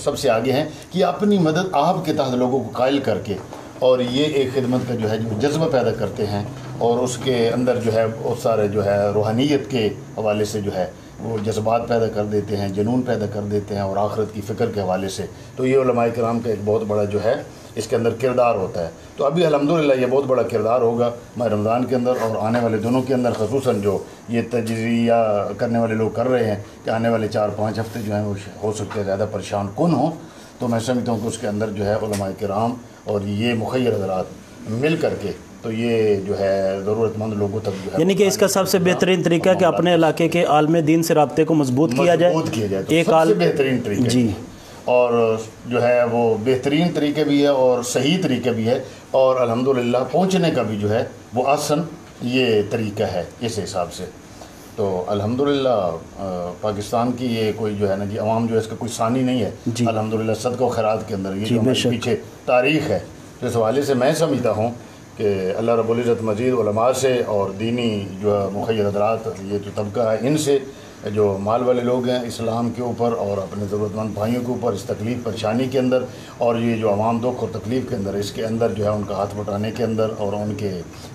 سب سے آگے ہیں کہ اپنی مدد آپ کے تحت لوگوں کو قائل کر کے، اور یہ ایک خدمت کا جو ہے جو جذبہ پیدا کرتے ہیں، اور اس کے اندر جو ہے بہت سارے جو ہے روحانیت کے حوالے سے جو ہے وہ جذبات پیدا کر دیتے ہیں، جنون پیدا کر دیتے ہیں، اور آخرت کی فکر کے حوالے سے. تو یہ علماء کرام کا ایک بہت بڑا جو ہے اس کے اندر کردار ہوتا ہے. تو ابھی الحمدللہ یہ بہت بڑا کردار ہوگا ماہ رمضان کے اندر اور آنے والے دنوں کے اندر، خصوصاً جو یہ تجزیہ کرنے والے لوگ کر رہے ہیں کہ آنے والے 4-5 ہفتے جو ہیں وہ ہو سکتے ہیں زیادہ پریشان کن ہوں. تو میں سمجھتا ہوں کہ اس کے اندر جو ہے علماء کرام اور یہ مخیر حضرات مل کر کے تو یہ جو ہے ضرورت مند لوگوں تک جو ہے، یعنی کہ اس کا سب سے بہترین طریقہ کہ اپنے علاقے کے عالم دین سے رابطے کو مضبوط کیا جائے. تو سب سے بہترین طریقہ جی، اور جو ہے وہ بہترین طریقے بھی ہے اور صحیح طریقہ بھی ہے، اور الحمدللہ پہنچنے کا بھی جو ہے وہ آسن یہ طریقہ ہے اس حساب سے. تو الحمدللہ پاکستان کی یہ کوئی جو ہے نا جی عوام جو ہے اس کا کوئی ثانی نہیں ہے. الحمدللہ صدقہ و خیرات کے اندر یہ جو ہمارے پیچھے تاریخ ہے، تو اس حوالے سے میں سمجھتا ہوں کہ اللہ رب العزت مزید علماء سے اور دینی جو مخیر حضرات، یہ جو طبقہ ہے، ان سے جو مال والے لوگ ہیں اسلام کے اوپر اور اپنے ضرورت مند بھائیوں کے اوپر اس تکلیف پریشانی کے اندر، اور یہ جو عوام دکھ اور تکلیف کے اندر، اس کے اندر جو ہے ان کا ہاتھ بٹانے کے اندر اور ان کے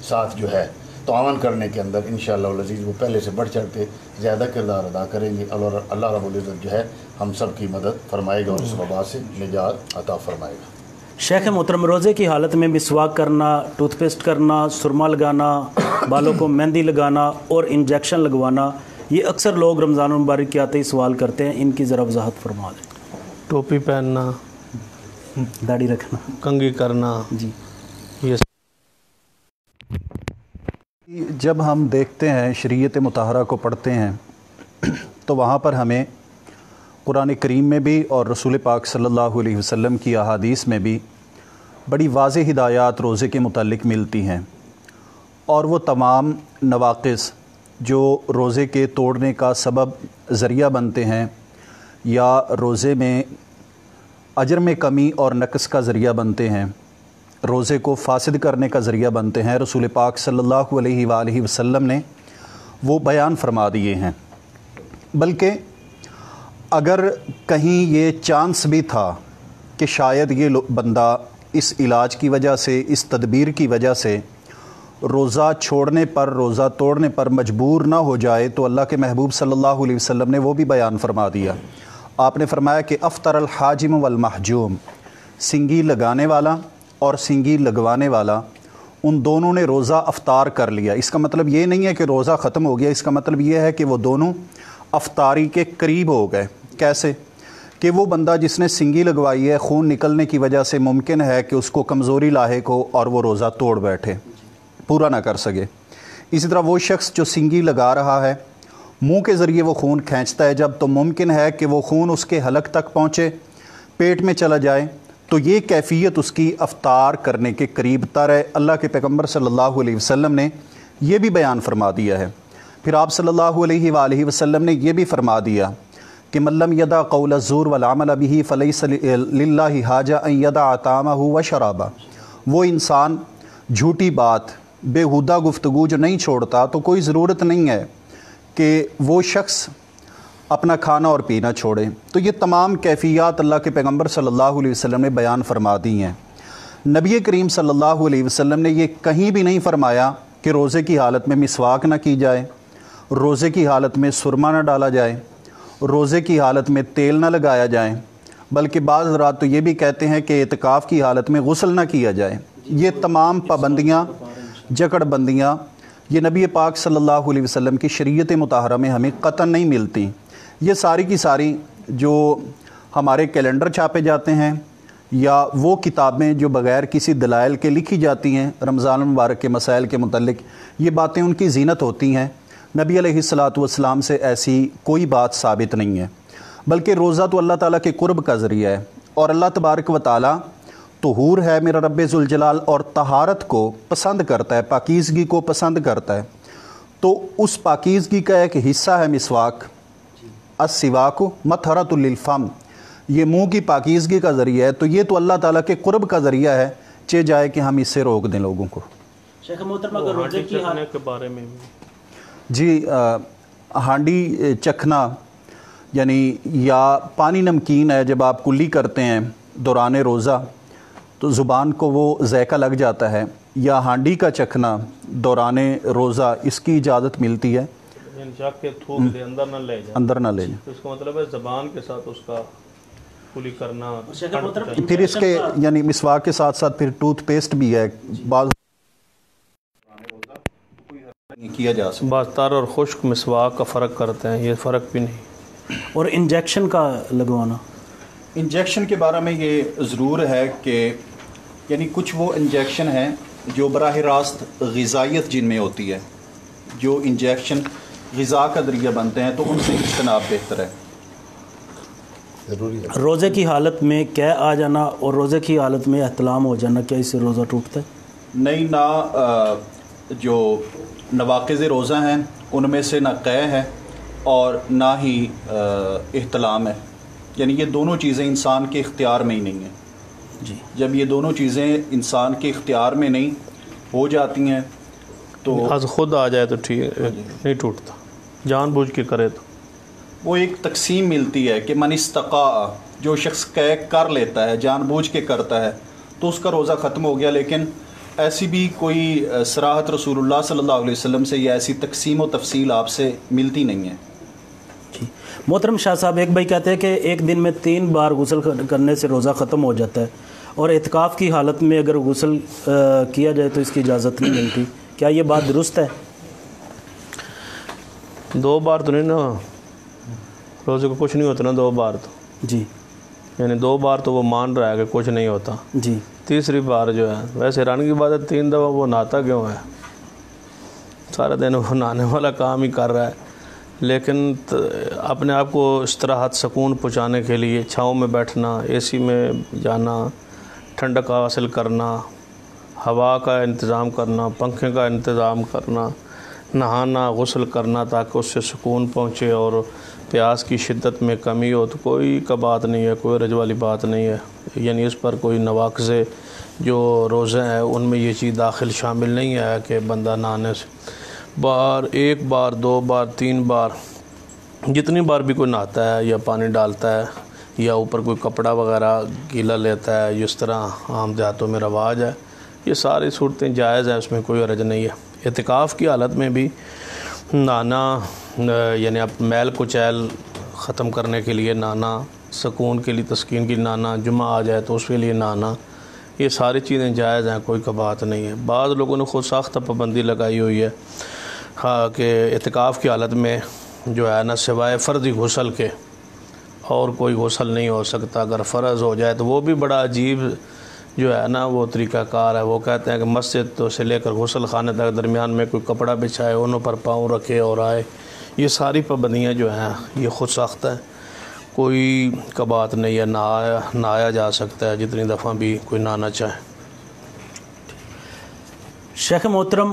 ساتھ جو ہے تعاون کرنے کے اندر انشاءاللہ العزیز وہ پہلے سے بڑھ چڑھ کے زیادہ کردار ادا کریں گے. اور اللہ رب العزت جو ہے ہم سب کی مدد فرمائے گا اور اس وبا سے نجات عطا فرمائے گا. شیخ محترم، روزے کی حالت میں مسواک کرنا، ٹوتھ پیسٹ کرنا، سرما لگانا، بالوں کو مہندی لگانا اور انجیکشن لگوانا، یہ اکثر لوگ رمضان المبارک کے آتے ہی سوال کرتے ہیں، ان کی ذرا وضاحت فرما دیں. ٹوپی پہننا، داڑھی رکھنا، کنگھی کرنا، جی، یہ جب ہم دیکھتے ہیں شریعت مطہرہ کو پڑھتے ہیں تو وہاں پر ہمیں قرآن کریم میں بھی اور رسول پاک صلی اللہ علیہ وسلم کی احادیث میں بھی بڑی واضح ہدایات روزے کے متعلق ملتی ہیں، اور وہ تمام نواقص جو روزے کے توڑنے کا سبب ذریعہ بنتے ہیں یا روزے میں اجر میں کمی اور نقص کا ذریعہ بنتے ہیں، روزے کو فاسد کرنے کا ذریعہ بنتے ہیں، رسول پاک صلی اللہ علیہ وآلہ وسلم نے وہ بیان فرما دیے ہیں۔ بلکہ اگر کہیں یہ چانس بھی تھا کہ شاید یہ بندہ اس علاج کی وجہ سے، اس تدبیر کی وجہ سے روزہ چھوڑنے پر، روزہ توڑنے پر مجبور نہ ہو جائے، تو اللہ کے محبوب صلی اللہ علیہ وسلم نے وہ بھی بیان فرما دیا۔ آپ نے فرمایا کہ افطر الحاجم والمحجوم، سنگی لگانے والا اور سنگی لگوانے والا، ان دونوں نے روزہ افطار کر لیا۔ اس کا مطلب یہ نہیں ہے کہ روزہ ختم ہو گیا، اس کا مطلب یہ ہے کہ وہ دونوں افطاری کے قریب ہو گئے۔ کیسے؟ کہ وہ بندہ جس نے سنگی لگوائی ہے، خون نکلنے کی وجہ سے ممکن ہے کہ اس کو کمزوری لاحق ہو اور وہ روزہ توڑ بیٹھے، پورا نہ کر سکے۔ اسی طرح وہ شخص جو سنگی لگا رہا ہے، منہ کے ذریعے وہ خون کھینچتا ہے جب، تو ممکن ہے کہ وہ خون اس کے حلق تک پہنچے، پیٹ میں چلا جائے، تو یہ کیفیت اس کی افطار کرنے کے قریب تر ہے۔ اللہ کے پیغمبر صلی اللہ علیہ وسلم نے یہ بھی بیان فرما دیا ہے۔ پھر آپ صلی اللہ علیہ وآلہ وسلم نے یہ بھی فرما دیا کہ من لم یدع قول الزور والعمل به فلیس للہ حاجہ ان یدع طعامہ وشرابہ۔ وہ انسان جھوٹی بات، بیہودہ گفتگو جو نہیں چھوڑتا، تو کوئی ضرورت نہیں ہے کہ وہ شخص اپنا کھانا اور پینا چھوڑے۔ تو یہ تمام کیفیات اللہ کے پیغمبر صلی اللہ علیہ وسلم نے بیان فرما دی ہیں۔ نبی کریم صلی اللہ علیہ وسلم نے یہ کہیں بھی نہیں فرمایا کہ روزے کی حالت میں مسواک نہ کی جائے، روزے کی حالت میں سرما نہ ڈالا جائے، روزے کی حالت میں تیل نہ لگایا جائے، بلکہ بعض حضرات تو یہ بھی کہتے ہیں کہ اعتکاف کی حالت میں غسل نہ کیا جائے۔ یہ تمام پابندیاں، جکڑ بندیاں، یہ نبی پاک صلی اللہ علیہ وسلم کی شریعت مطہرہ میں ہمیں قطعاً نہیں ملتی۔ یہ ساری کی ساری جو ہمارے کیلنڈر چھاپے جاتے ہیں یا وہ کتابیں جو بغیر کسی دلائل کے لکھی جاتی ہیں رمضان المبارک کے مسائل کے متعلق، یہ باتیں ان کی زینت ہوتی ہیں۔ نبی علیہ الصلاۃ والسلام سے ایسی کوئی بات ثابت نہیں ہے، بلکہ روزہ تو اللہ تعالیٰ کے قرب کا ذریعہ ہے، اور اللہ تبارک و تعالیٰ طہور ہے، میرا رب ذوالجلال، اور طہارت کو پسند کرتا ہے، پاکیزگی کو پسند کرتا ہے۔ تو اس پاکیزگی کا ایک حصہ ہے مسواک، السواک مطہرۃ للفم، یہ منہ کی پاکیزگی کا ذریعہ ہے، تو یہ تو اللہ تعالیٰ کے قرب کا ذریعہ ہے، چہ جائے کہ ہم اس سے روک دیں لوگوں کو۔ شیخ محترم، اگر روزے کی حالت کے بارے میں جی، ہانڈی چکھنا یعنی یا پانی نمکین ہے، جب آپ کلی کرتے ہیں دوران روزہ تو زبان کو وہ ذائقہ لگ جاتا ہے، یا ہانڈی کا چکھنا دوران روزہ، اس کی اجازت ملتی ہے، اندر نہ لے جائیں۔ اس کا مطلب ہے زبان کے ساتھ اس کا کلی کرنا، پھر اس کے یعنی مسواک کے ساتھ ساتھ پھر ٹوتھ پیسٹ بھی ہے، بعض کیا جا سکتا۔ بعض تر اور خشک مسواک کا فرق کرتے ہیں، یہ فرق بھی نہیں۔ اور انجیکشن کا لگوانا، انجیکشن کے بارے میں یہ ضرور ہے کہ یعنی کچھ وہ انجیکشن ہیں جو براہ راست غذائیت جن میں ہوتی ہے، جو انجیکشن غذا کا ذریعہ بنتے ہیں، تو ان سے اجتناب بہتر ہے۔ ضروری ہے روزے کی حالت میں قے آ جانا اور روزے کی حالت میں احتلام ہو جانا، کیا اس سے روزہ ٹوٹتا ہے؟ نہیں، نہ جو نواقض روزہ ہیں ان میں سے نہ قے ہے اور نہ ہی احتلام ہے، یعنی یہ دونوں چیزیں انسان کے اختیار میں ہی نہیں ہیں۔ جی، جب یہ دونوں چیزیں انسان کے اختیار میں نہیں ہو جاتی ہیں تو از خود آ جائے تو ٹھیک، نہیں ٹوٹتا، جان بوجھ کے کرے تو وہ ایک تقسیم ملتی ہے کہ من استقاء، جو شخص قے کر لیتا ہے، جان بوجھ کے کرتا ہے، تو اس کا روزہ ختم ہو گیا۔ لیکن ایسی بھی کوئی صراحت رسول اللہ صلی اللہ علیہ وسلم سے یا ایسی تقسیم و تفصیل آپ سے ملتی نہیں ہے۔ جی محترم شاہ صاحب، ایک بھائی کہتے ہیں کہ ایک دن میں 3 بار غسل کرنے سے روزہ ختم ہو جاتا ہے، اور اعتکاف کی حالت میں اگر غسل کیا جائے تو اس کی اجازت نہیں ملتی، کیا یہ بات درست ہے؟ 2 بار تو نہیں نا، روزے کو کچھ نہیں ہوتا نا 2 بار تو، جی یعنی 2 بار تو وہ مان رہا ہے کہ کچھ نہیں ہوتا، جی، تیسری بار جو ہے، ویسے حیرانی کی بات ہے 3 دفعہ وہ نہاتا کیوں ہے؟ سارا دن وہ نہانے والا کام ہی کر رہا ہے، لیکن اپنے آپ کو استراحت سکون پہنچانے کے لیے چھاؤں میں بیٹھنا، اے سی میں جانا، ٹھنڈک حاصل کرنا، ہوا کا انتظام کرنا، پنکھے کا انتظام کرنا، نہانا، غسل کرنا تاکہ اس سے سکون پہنچے اور پیاس کی شدت میں کمی ہو، تو کوئی کا بات نہیں ہے، کوئی رج والی بات نہیں ہے، یعنی اس پر کوئی نواقض جو روزے ہیں ان میں یہ چیز داخل شامل نہیں ہے کہ بندہ نہانے سے ایک بار 2 بار 3 بار جتنی بار بھی کوئی نہاتا ہے یا پانی ڈالتا ہے یا اوپر کوئی کپڑا وغیرہ گیلا لیتا ہے، جس طرح عام دیہاتوں میں رواج ہے، یہ ساری صورتیں جائز ہیں، اس میں کوئی حرج نہیں ہے۔ اعتکاف کی حالت میں بھی نہانا، یعنی اب میل کچیل ختم کرنے کے لیے نہانا، سکون کے لیے، تسکین کے لیے نہانا، جمعہ آ جائے تو اس کے لیے نہانا، یہ ساری چیزیں جائز ہیں، کوئی کا بات نہیں ہے۔ بعض لوگوں نے خود ساختہ پابندی لگائی ہوئی ہے کہ اعتکاف کی حالت میں جو ہے نا سوائے فرضی غسل کے اور کوئی غسل نہیں ہو سکتا، اگر فرض ہو جائے تو وہ بھی بڑا عجیب جو ہے نا وہ طریقہ کار ہے۔ وہ کہتے ہیں کہ مسجد تو سے لے کر غسل خانے تک درمیان میں کوئی کپڑا بچھائے، انہوں پر پاؤں رکھے اور آئے، یہ ساری پابندیاں جو ہیں یہ خود ساختہ ہیں، کوئی کا بات نہیں ہے، نہایا جا سکتا ہے جتنی دفعہ بھی کوئی نہانا چاہے۔ شیخ محترم،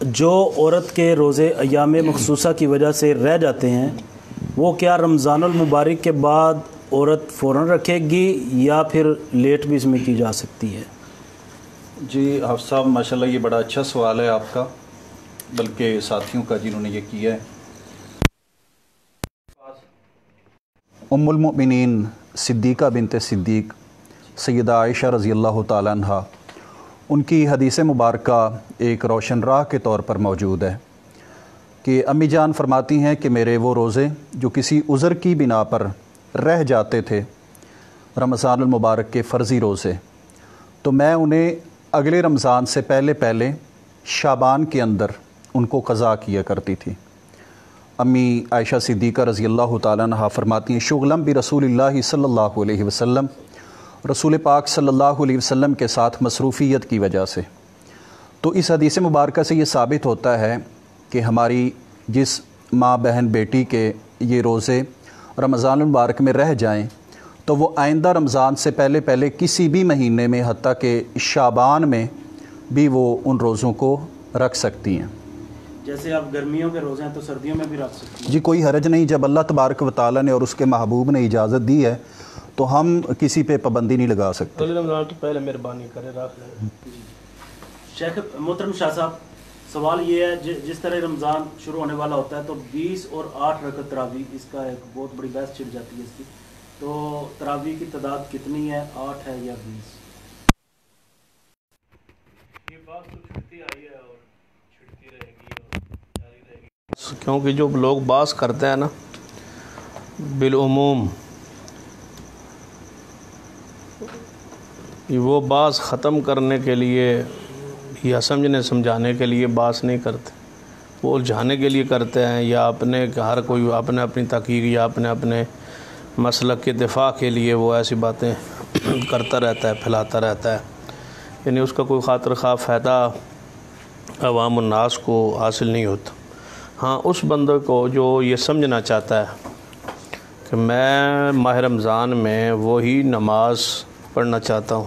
جو عورت کے روزے ایام مخصوصہ کی وجہ سے رہ جاتے ہیں، وہ کیا رمضان المبارک کے بعد عورت فوراً رکھے گی یا پھر لیٹ بھی اس میں کی جا سکتی ہے؟ جی حافظ صاحب، ماشاءاللہ یہ بڑا اچھا سوال ہے آپ کا، بلکہ ساتھیوں کا جنہوں نے یہ کیا ہے۔ ام المؤمنین صدیقہ بنت صدیق سیدہ عائشہ رضی اللہ تعالیٰ عنہ، ان کی حدیث مبارکہ ایک روشن راہ کے طور پر موجود ہے کہ امی جان فرماتی ہیں کہ میرے وہ روزے جو کسی عذر کی بنا پر رہ جاتے تھے، رمضان المبارک کے فرضی روزے، تو میں انہیں اگلے رمضان سے پہلے شعبان کے اندر ان کو قضا کیا کرتی تھی۔ امی عائشہ صدیقہ رضی اللہ تعالیٰ عنہ فرماتی ہیں شغلم برسول اللہ صلی اللہ علیہ وسلم، رسول پاک صلی اللہ علیہ وسلم کے ساتھ مصروفیت کی وجہ سے۔ تو اس حدیث مبارکہ سے یہ ثابت ہوتا ہے کہ ہماری جس ماں بہن بیٹی کے یہ روزے رمضان المبارک میں رہ جائیں تو وہ آئندہ رمضان سے پہلے کسی بھی مہینے میں، حتیٰ کہ شعبان میں بھی وہ ان روزوں کو رکھ سکتی ہیں۔ جیسے آپ گرمیوں کے روزے ہیں تو سردیوں میں بھی رکھ سکتی ہیں؟ جی کوئی حرج نہیں، جب اللہ تبارک و تعالیٰ نے اور اس کے محبوب نے اجازت دی ہے تو ہم کسی پہ پابندی نہیں لگا سکتے۔ رمضان تو پہلے مہربانی کرے رکھ لیں۔ شیخ محترم شاہ صاحب، سوال یہ ہے جس طرح رمضان شروع ہونے والا ہوتا ہے تو 20 اور 8 رکعت تراویح، اس کا ایک بہت بڑی بحث چھڑ جاتی ہے اس کی، تو تراویح کی تعداد کتنی ہے، 8 ہے یا 20؟ یہ بات تو چھڑتی آئی ہے اور چھڑتی رہے گی اور جاری رہے گی، کیونکہ جو لوگ باس کرتے ہیں نا بالعموم، وہ باس ختم کرنے کے لیے یا سمجھنے سمجھانے کے لیے باس نہیں کرتے، وہ الجھانے کے لیے کرتے ہیں، یا اپنے ہر کوئی اپنی تحقیق یا اپنے مسلک کے دفاع کے لیے وہ ایسی باتیں کرتا رہتا ہے، پھیلاتا رہتا ہے، یعنی اس کا کوئی خاطر خواہ فائدہ عوام الناس کو حاصل نہیں ہوتا۔ ہاں اس بندے کو جو یہ سمجھنا چاہتا ہے کہ میں ماہ رمضان میں وہی نماز پڑھنا چاہتا ہوں،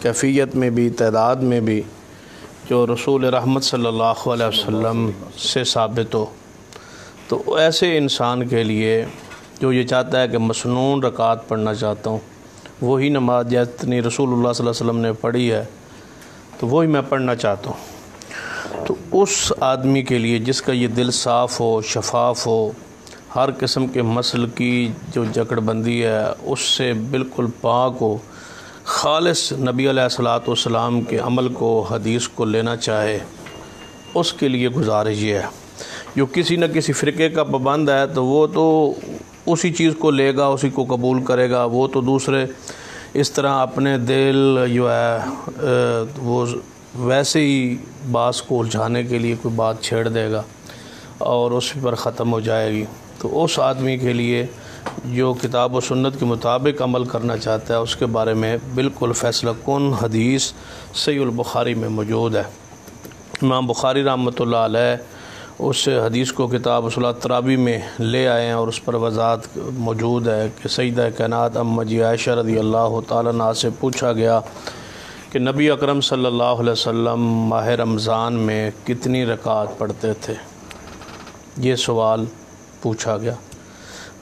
کیفیت میں بھی تعداد میں بھی جو رسول رحمت صلی اللہ علیہ وسلم سے ثابت ہو، تو ایسے انسان کے لیے جو یہ چاہتا ہے کہ مسنون رکعات پڑھنا چاہتا ہوں، وہی نماز جتنی رسول اللہ صلی اللہ علیہ وسلم نے پڑھی ہے تو وہی میں پڑھنا چاہتا ہوں، تو اس آدمی کے لیے جس کا یہ دل صاف ہو، شفاف ہو، ہر قسم کے مسل کی جو جکڑ بندی ہے اس سے بالکل پاک ہو، خالص نبی علیہ الصلوۃ والسلام کے عمل کو، حدیث کو لینا چاہے، اس کے لیے گزارش یہ ہے۔ جو کسی نہ کسی فرقے کا پابند ہے تو وہ تو اسی چیز کو لے گا، اسی کو قبول کرے گا، وہ تو دوسرے اس طرح اپنے دل جو ہے وہ ویسے ہی باس کو الجھانے کے لیے کوئی بات چھیڑ دے گا اور اس پر ختم ہو جائے گی۔ تو اس آدمی کے لیے جو کتاب و سنت کے مطابق عمل کرنا چاہتا ہے اس کے بارے میں بالکل فیصلہ کن حدیث صحیح البخاری میں موجود ہے۔ امام بخاری رحمۃ اللہ علیہ اس حدیث کو کتاب صلاۃ تراویح میں لے آئے ہیں اور اس پر وضاحت موجود ہے کہ سیدہ کائنات ام جی عائشہ رضی اللہ تعالیٰ عنہا سے پوچھا گیا کہ نبی اکرم صلی اللہ علیہ وسلم ماہ رمضان میں کتنی رکعات پڑھتے تھے، یہ سوال پوچھا گیا۔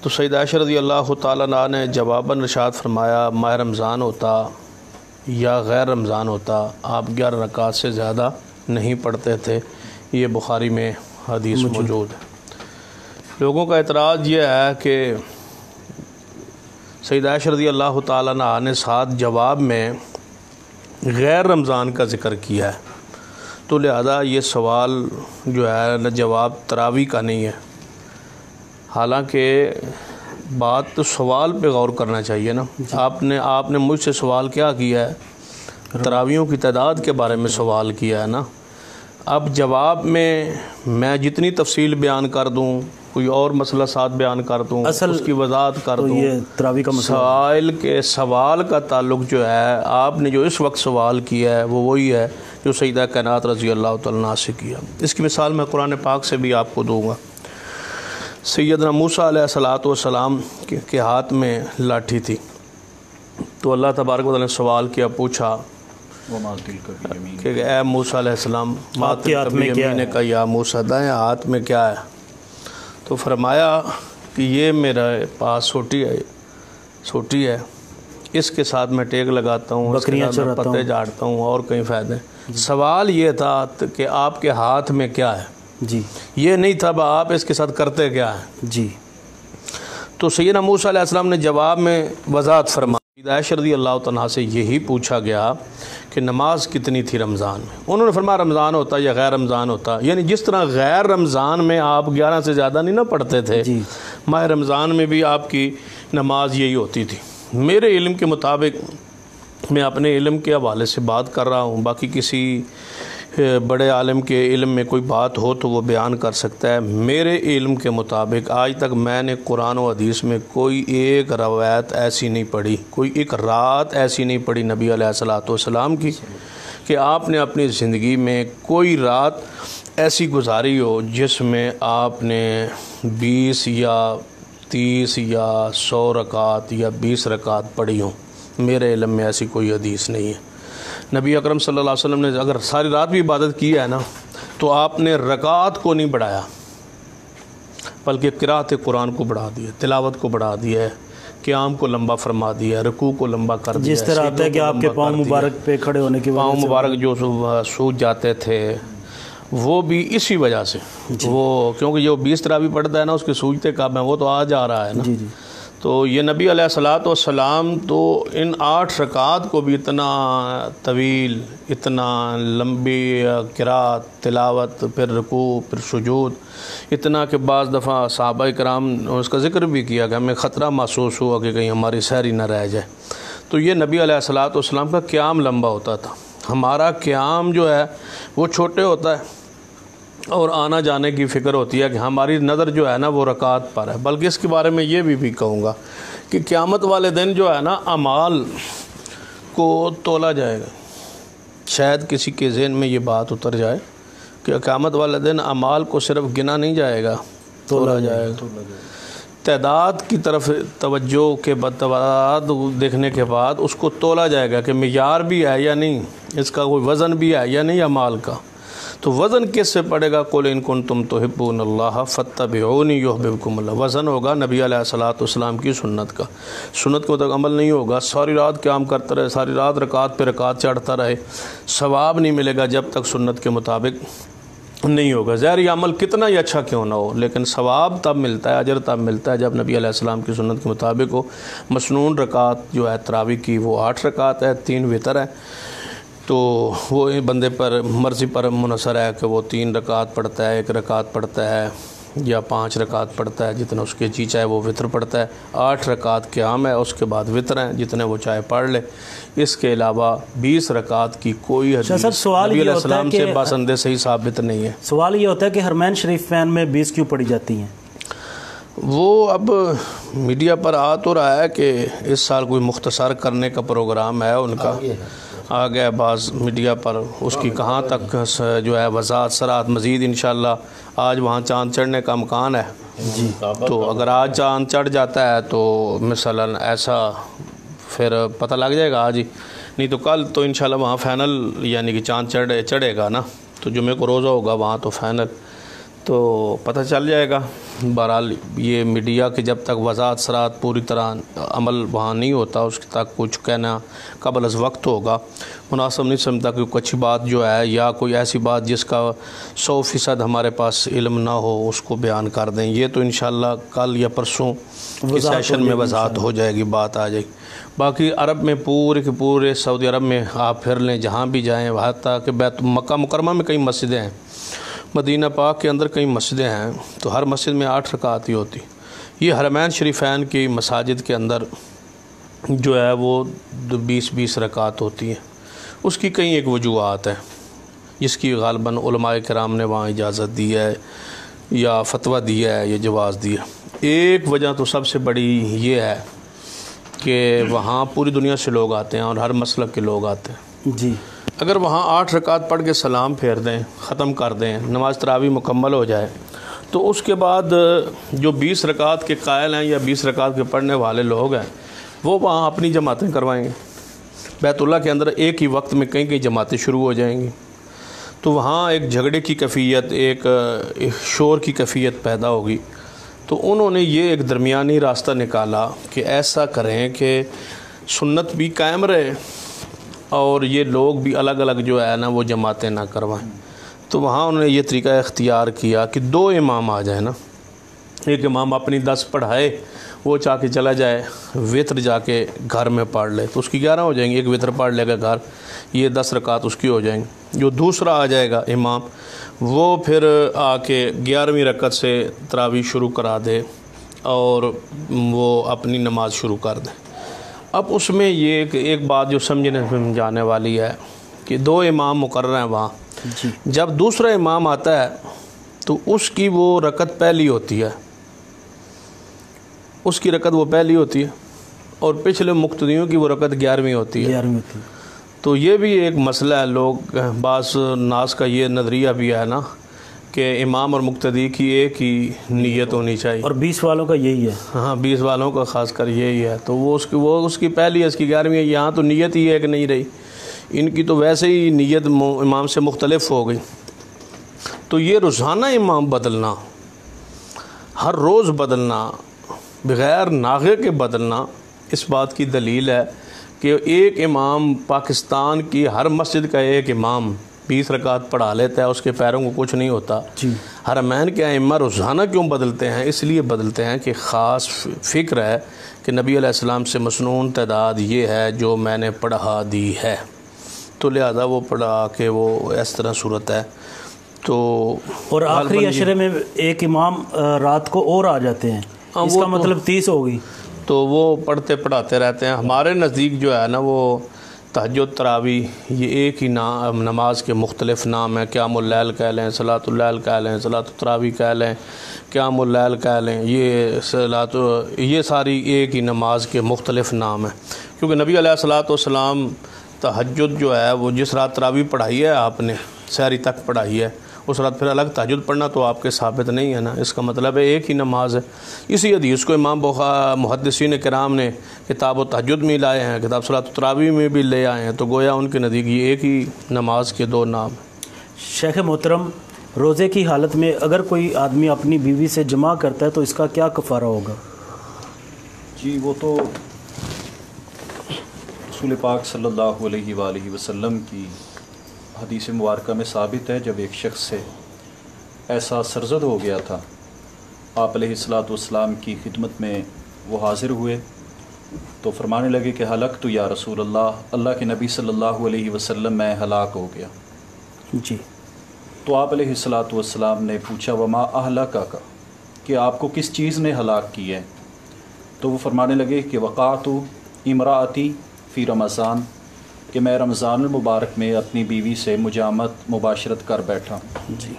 تو سیدہ عائشہ رضی اللہ تعالیٰ عنہا نے جواباً ارشاد فرمایا ماہ رمضان ہوتا یا غیر رمضان ہوتا آپ 11 رکعات سے زیادہ نہیں پڑھتے تھے۔ یہ بخاری میں حدیث موجود ہے۔ لوگوں کا اعتراض یہ ہے کہ سیدہ عائشہ رضی اللہ تعالیٰ عنہا نے ساتھ جواب میں غیر رمضان کا ذکر کیا ہے، تو لہذا یہ سوال جو ہے جواب تراویح کا نہیں ہے۔ حالانکہ بات تو سوال پہ غور کرنا چاہیے نا۔ آپ نے مجھ سے سوال کیا کیا ہے؟ تراویحوں کی تعداد کے بارے میں سوال کیا ہے نا۔ اب جواب میں جتنی تفصیل بیان کر دوں، کوئی اور مسئلہ ساتھ بیان کر دوں، اس کی وضاحت کر دوں، یہ تراویح کا مسئلہ سائل کے سوال کا تعلق جو ہے آپ نے جو اس وقت سوال کیا ہے وہ وہی ہے جو سیدہ کائنات رضی اللہ تعالیٰ عنہا سے کیا۔ اس کی مثال میں قرآن پاک سے بھی آپ کو دوں گا۔ سیدنا موسیٰ علیہ الصلوۃ والسلام کے ہاتھ میں لاٹھی تھی، تو اللہ تبارک و تعالیٰ نے سوال کیا، پوچھا کہ اے موسیٰ علیہ السلام آپ کے ہاتھ میں کیا ہے؟ کہا یا موسیٰ دائیں ہاتھ میں کیا ہے؟ تو فرمایا کہ یہ میرے پاس سوٹی ہے، اس کے ساتھ میں ٹیک لگاتا ہوں، بکریاں چراتا ہوں، پتے جھاڑتا ہوں اور کئی فائدے۔ سوال یہ تھا کہ آپ کے ہاتھ میں کیا ہے، جی یہ نہیں تھا آپ اس کے ساتھ کرتے کیا ہیں۔ جی تو سیدنا موسیٰ علیہ السلام نے جواب میں وضاحت فرمائی۔ عائشہ رضی اللہ تعالیٰ سے یہی پوچھا گیا کہ نماز کتنی تھی رمضان میں، انہوں نے فرمایا رمضان ہوتا یا غیر رمضان ہوتا، یعنی جس طرح غیر رمضان میں آپ 11 سے زیادہ نہیں نہ پڑھتے تھے، جی ماہ رمضان میں بھی آپ کی نماز یہی ہوتی تھی۔ میرے علم کے مطابق میں اپنے علم کے حوالے سے بات کر رہا ہوں، باقی کسی بڑے عالم کے علم میں کوئی بات ہو تو وہ بیان کر سکتا ہے۔ میرے علم کے مطابق آج تک میں نے قرآن و حدیث میں کوئی ایک روایت ایسی نہیں پڑھی، کوئی ایک رات ایسی نہیں پڑھی نبی علیہ الصلوۃ والسلام کی کہ آپ نے اپنی زندگی میں کوئی رات ایسی گزاری ہو جس میں آپ نے 20 یا 30 یا 100 رکعت یا 20 رکعت پڑھی ہوں۔ میرے علم میں ایسی کوئی حدیث نہیں ہے۔ نبی اکرم صلی اللہ علیہ وسلم نے اگر ساری رات بھی عبادت کی ہے نا تو آپ نے رکعات کو نہیں بڑھایا، بلکہ قرأت قرآن کو بڑھا دیا، تلاوت کو بڑھا دیا ہے، قیام کو لمبا فرما دیا، رکوع کو لمبا کر دیا۔ جس طرح آتا ہے کہ آپ کے پاؤں مبارک پہ کھڑے ہونے کی وجہ پاؤں مبارک جو سوج جاتے تھے وہ بھی اسی وجہ سے، وہ کیونکہ جو 20 تراویح پڑھتا ہے نا اس کے سوجتے کب ہیں، وہ تو آج آ رہا ہے نا۔ جی جی تو یہ نبی علیہ الصلوۃ والسلام تو ان 8 رکعات کو بھی اتنا طویل، اتنا لمبی قرات، تلاوت، پھر رکوع، پھر سجود، اتنا کہ بعض دفعہ صحابہ کرام اس کا ذکر بھی کیا کہ ہمیں خطرہ محسوس ہوا کہ کہیں ہماری سحری نہ رہ جائے۔ تو یہ نبی علیہ الصلوۃ والسلام کا قیام لمبا ہوتا تھا، ہمارا قیام جو ہے وہ چھوٹے ہوتا ہے اور آنا جانے کی فکر ہوتی ہے کہ ہماری نظر جو ہے نا وہ رکعات پر ہے۔ بلکہ اس کے بارے میں یہ بھی کہوں گا کہ قیامت والے دن جو ہے نا اعمال کو تولا جائے گا۔ شاید کسی کے ذہن میں یہ بات اتر جائے کہ قیامت والے دن اعمال کو صرف گنا نہیں جائے گا، تولا جائے گا۔ تعداد کی طرف توجہ کے بعد، تعداد دیکھنے کے بعد اس کو تولا جائے گا کہ معیار بھی ہے یا نہیں، اس کا کوئی وزن بھی ہے یا نہیں اعمال کا۔ تو وزن کس سے پڑے گا؟ قل ان کنتم تحبون اللہ فاتبعونی یحببکم اللہ۔ وزن ہوگا نبی علیہ الصلوۃ والسلام کی سنت کا۔ سنت کو تک عمل نہیں ہوگا، ساری رات قیام کرتا رہے، ساری رات رکعت پہ رکعت چڑھتا رہے، ثواب نہیں ملے گا جب تک سنت کے مطابق نہیں ہوگا۔ ظاہر عمل کتنا ہی اچھا کیوں نہ ہو، لیکن ثواب تب ملتا ہے، اجر تب ملتا ہے جب نبی علیہ السلام کی سنت کے مطابق ہو۔ مسنون رکعت جو ہے تراویح کی وہ 8 رکعت ہے، 3 وتر ہے، تو وہ بندے پر مرضی پر منحصر ہے کہ وہ 3 رکعت پڑھتا ہے، 1 رکعت پڑھتا ہے یا 5 رکعت پڑھتا ہے، جتنا اس کے جی چاہے وہ وطر پڑھتا ہے۔ 8 رکعت قیام ہے، اس کے بعد وطر ہیں، جتنے وہ چاہے پڑھ لے۔ اس کے علاوہ 20 رکعت کی کوئی حدیث نبی علیہ السلام سے باسندے صحیح ثابت نہیں ہے۔ سوال یہ ہوتا ہے کہ حرمین شریفین میں 20 کیوں پڑھی جاتی ہیں؟ وہ اب میڈیا پر آ تو رہا ہے کہ اس سال کوئی مختصر کرنے کا پروگرام ہے ان کا، آ گیا بعض میڈیا پر، اس کی کہاں تک جو ہے وضاحت سرات مزید انشاءاللہ آج وہاں چاند چڑھنے کا امکان ہے جی، تو اگر آج چاند چڑھ جاتا ہے تو مثلاً ایسا پھر پتہ لگ جائے گا آج ہی، نہیں تو کل تو انشاءاللہ وہاں فائنل یعنی کہ چاند چڑھے گا نا، تو جمعے کو روزہ ہوگا وہاں تو فائنل تو پتہ چل جائے گا۔ بہرحال یہ میڈیا کے جب تک وضاحت سرات پوری طرح عمل وہاں نہیں ہوتا اس تک کچھ کہنا قبل از وقت ہوگا، مناسب نہیں سمجھتا کہ کوئی اچھی بات جو ہے یا کوئی ایسی بات جس کا 100% ہمارے پاس علم نہ ہو اس کو بیان کر دیں۔ یہ تو انشاءاللہ کل یا پرسوں کے سیشن میں وضاحت ہو جائے گی، بات آ جائے گی۔ باقی عرب میں پورے کے پورے سعودی عرب میں آپ پھر لیں جہاں بھی جائیں، حتیٰ کہ مکہ مکرمہ میں کئی مسجدیں ہیں، مدینہ پاک کے اندر کئی مسجدیں ہیں، تو ہر مسجد میں 8 رکعت ہی ہوتی۔ یہ حرمین شریفین کی مساجد کے اندر جو ہے وہ 20 رکعت ہوتی ہیں۔ اس کی کئی ایک وجوہات ہیں جس کی غالباً علماء کرام نے وہاں اجازت دی ہے یا فتویٰ دیا ہے یا جواز دیا۔ ایک وجہ تو سب سے بڑی یہ ہے کہ وہاں پوری دنیا سے لوگ آتے ہیں اور ہر مسلک کے لوگ آتے ہیں۔ جی، اگر وہاں 8 رکعت پڑھ کے سلام پھیر دیں، ختم کر دیں، نماز تراویح مکمل ہو جائے، تو اس کے بعد جو 20 رکعت کے قائل ہیں یا 20 رکعت کے پڑھنے والے لوگ ہیں وہ وہاں اپنی جماعتیں کروائیں گے۔ بیت اللہ کے اندر ایک ہی وقت میں کئی جماعتیں شروع ہو جائیں گی، تو وہاں ایک جھگڑے کی کیفیت، ایک شور کی کیفیت پیدا ہوگی۔ تو انہوں نے یہ ایک درمیانی راستہ نکالا کہ ایسا کریں کہ سنت بھی قائم رہے اور یہ لوگ بھی الگ الگ جو ہے نا وہ جماعتیں نہ کروائیں۔ تو وہاں انہوں نے یہ طریقہ اختیار کیا کہ 2 امام آ جائیں نا، ایک امام اپنی 10 پڑھائے، وہ چاہ کے چلا جائے وطر جا کے گھر میں پڑھ لے تو اس کی 11 ہو جائیں گی، ایک وطر پڑھ لے گا گھر، یہ 10 رکعت اس کی ہو جائیں گی۔ جو دوسرا آ جائے گا امام وہ پھر آ کے 11ویں رکعت سے تراویح شروع کرا دے اور وہ اپنی نماز شروع کر دے۔ اب اس میں یہ ایک بات جو سمجھانے والی ہے کہ 2 امام مقرر ہیں وہاں، جی، جب دوسرا امام آتا ہے تو اس کی وہ رکعت پہلی ہوتی ہے، اس کی رکعت وہ پہلی ہوتی ہے اور پچھلے مقتدیوں کی وہ رکعت 11ویں ہوتی ہے۔ 11ویں ہوتی ہے۔ تو یہ بھی ایک مسئلہ ہے، لوگ بعض ناس کا یہ نظریہ بھی ہے نا کہ امام اور مقتدی کی ایک ہی نیت ہونی چاہیے، اور 20 والوں کا یہی ہے۔ ہاں 20 والوں کا خاص کر یہی ہے، تو وہ اس کی پہلی ہے، اس کی 11ویں ہے۔ یہاں تو نیت ہی ایک نہیں رہی، ان کی تو ویسے ہی نیت امام سے مختلف ہو گئی۔ تو یہ روزانہ امام بدلنا، ہر روز بدلنا، بغیر ناغے کے بدلنا، اس بات کی دلیل ہے کہ ایک امام پاکستان کی ہر مسجد کا ایک امام 20 رکعت پڑھا لیتا ہے، اس کے پیروں کو کچھ نہیں ہوتا۔ جی، حرمین کے ائمہ روزانہ کیوں بدلتے ہیں؟ اس لیے بدلتے ہیں کہ خاص فکر ہے کہ نبی علیہ السلام سے مسنون تعداد یہ ہے جو میں نے پڑھا دی ہے، تو لہذا وہ پڑھا کہ وہ اس طرح صورت ہے۔ تو اور آخری عشرے میں ایک امام رات کو اور آ جاتے ہیں، اس کا مطلب 30 ہوگی، تو وہ پڑھتے پڑھاتے رہتے ہیں۔ ہمارے نزدیک جو ہے نا وہ تہجد تراویح یہ ایک ہی نماز کے مختلف نام ہیں، قیام اللیل کہہ لیں، صلاۃ اللیل کہہ لیں، صلاۃ التراویح کہہ لیں، قیام اللیل کہہ لیں، یہ ساری ایک ہی نماز کے مختلف نام ہیں، کیونکہ نبی علیہ الصلوۃ والسلام تہجد جو ہے وہ جس رات تراویح پڑھائی ہے آپ نے سحری تک پڑھائی ہے، اس رات پھر الگ تہجد پڑھنا تو آپ کے ثابت نہیں ہے نا، اس کا مطلب ہے ایک ہی نماز ہے۔ اسی حدیث کو امام محدثین کرام نے کتاب و تہجد میں لائے ہیں، کتاب صلاۃ التراویح میں بھی لے آئے ہیں، تو گویا ان کے نزدیک یہ ایک ہی نماز کے 2 نام ہیں۔ شیخ محترم، روزے کی حالت میں اگر کوئی آدمی اپنی بیوی سے جمع کرتا ہے تو اس کا کیا کفارہ ہوگا؟ جی، وہ تو رسول پاک صلی اللہ علیہ وآلہ وسلم کی حدیث مبارکہ میں ثابت ہے، جب ایک شخص سے ایسا سرزد ہو گیا تھا، آپ علیہ الصلوۃ والسلام کی خدمت میں وہ حاضر ہوئے تو فرمانے لگے کہ ہلکت یا رسول اللہ، اللہ کے نبی صلی اللہ علیہ وسلم میں ہلاک ہو گیا۔ جی، تو آپ علیہ الصلوۃ والسلام نے پوچھا وما اہلکک، کہ آپ کو کس چیز نے ہلاک کی ہے؟ تو وہ فرمانے لگے کہ وقعت امراتی فی رمضان، کہ میں رمضان المبارک میں اپنی بیوی سے مجامت مباشرت کر بیٹھا۔ جی،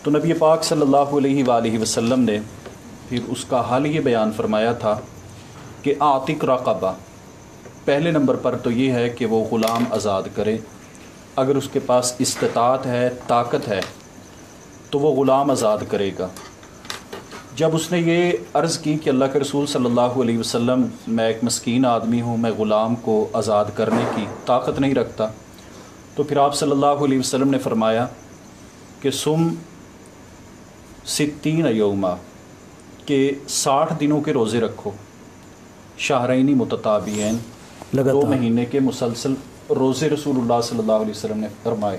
تو نبی پاک صلی اللہ علیہ وآلہ وسلم نے پھر اس کا حال یہ بیان فرمایا تھا کہ اعتق رقبہ، پہلے نمبر پر تو یہ ہے کہ وہ غلام آزاد کرے، اگر اس کے پاس استطاعت ہے، طاقت ہے تو وہ غلام آزاد کرے گا۔ جب اس نے یہ عرض کی کہ اللہ کے رسول صلی اللہ علیہ وسلم میں ایک مسکین آدمی ہوں، میں غلام کو آزاد کرنے کی طاقت نہیں رکھتا، تو پھر آپ صلی اللہ علیہ وسلم نے فرمایا کہ سم 60 یوما، کہ 60 دنوں کے روزے رکھو، شہرینی متتابعین، 2 مہینے کے مسلسل روزے رسول اللہ صلی اللہ علیہ وسلم نے فرمائے۔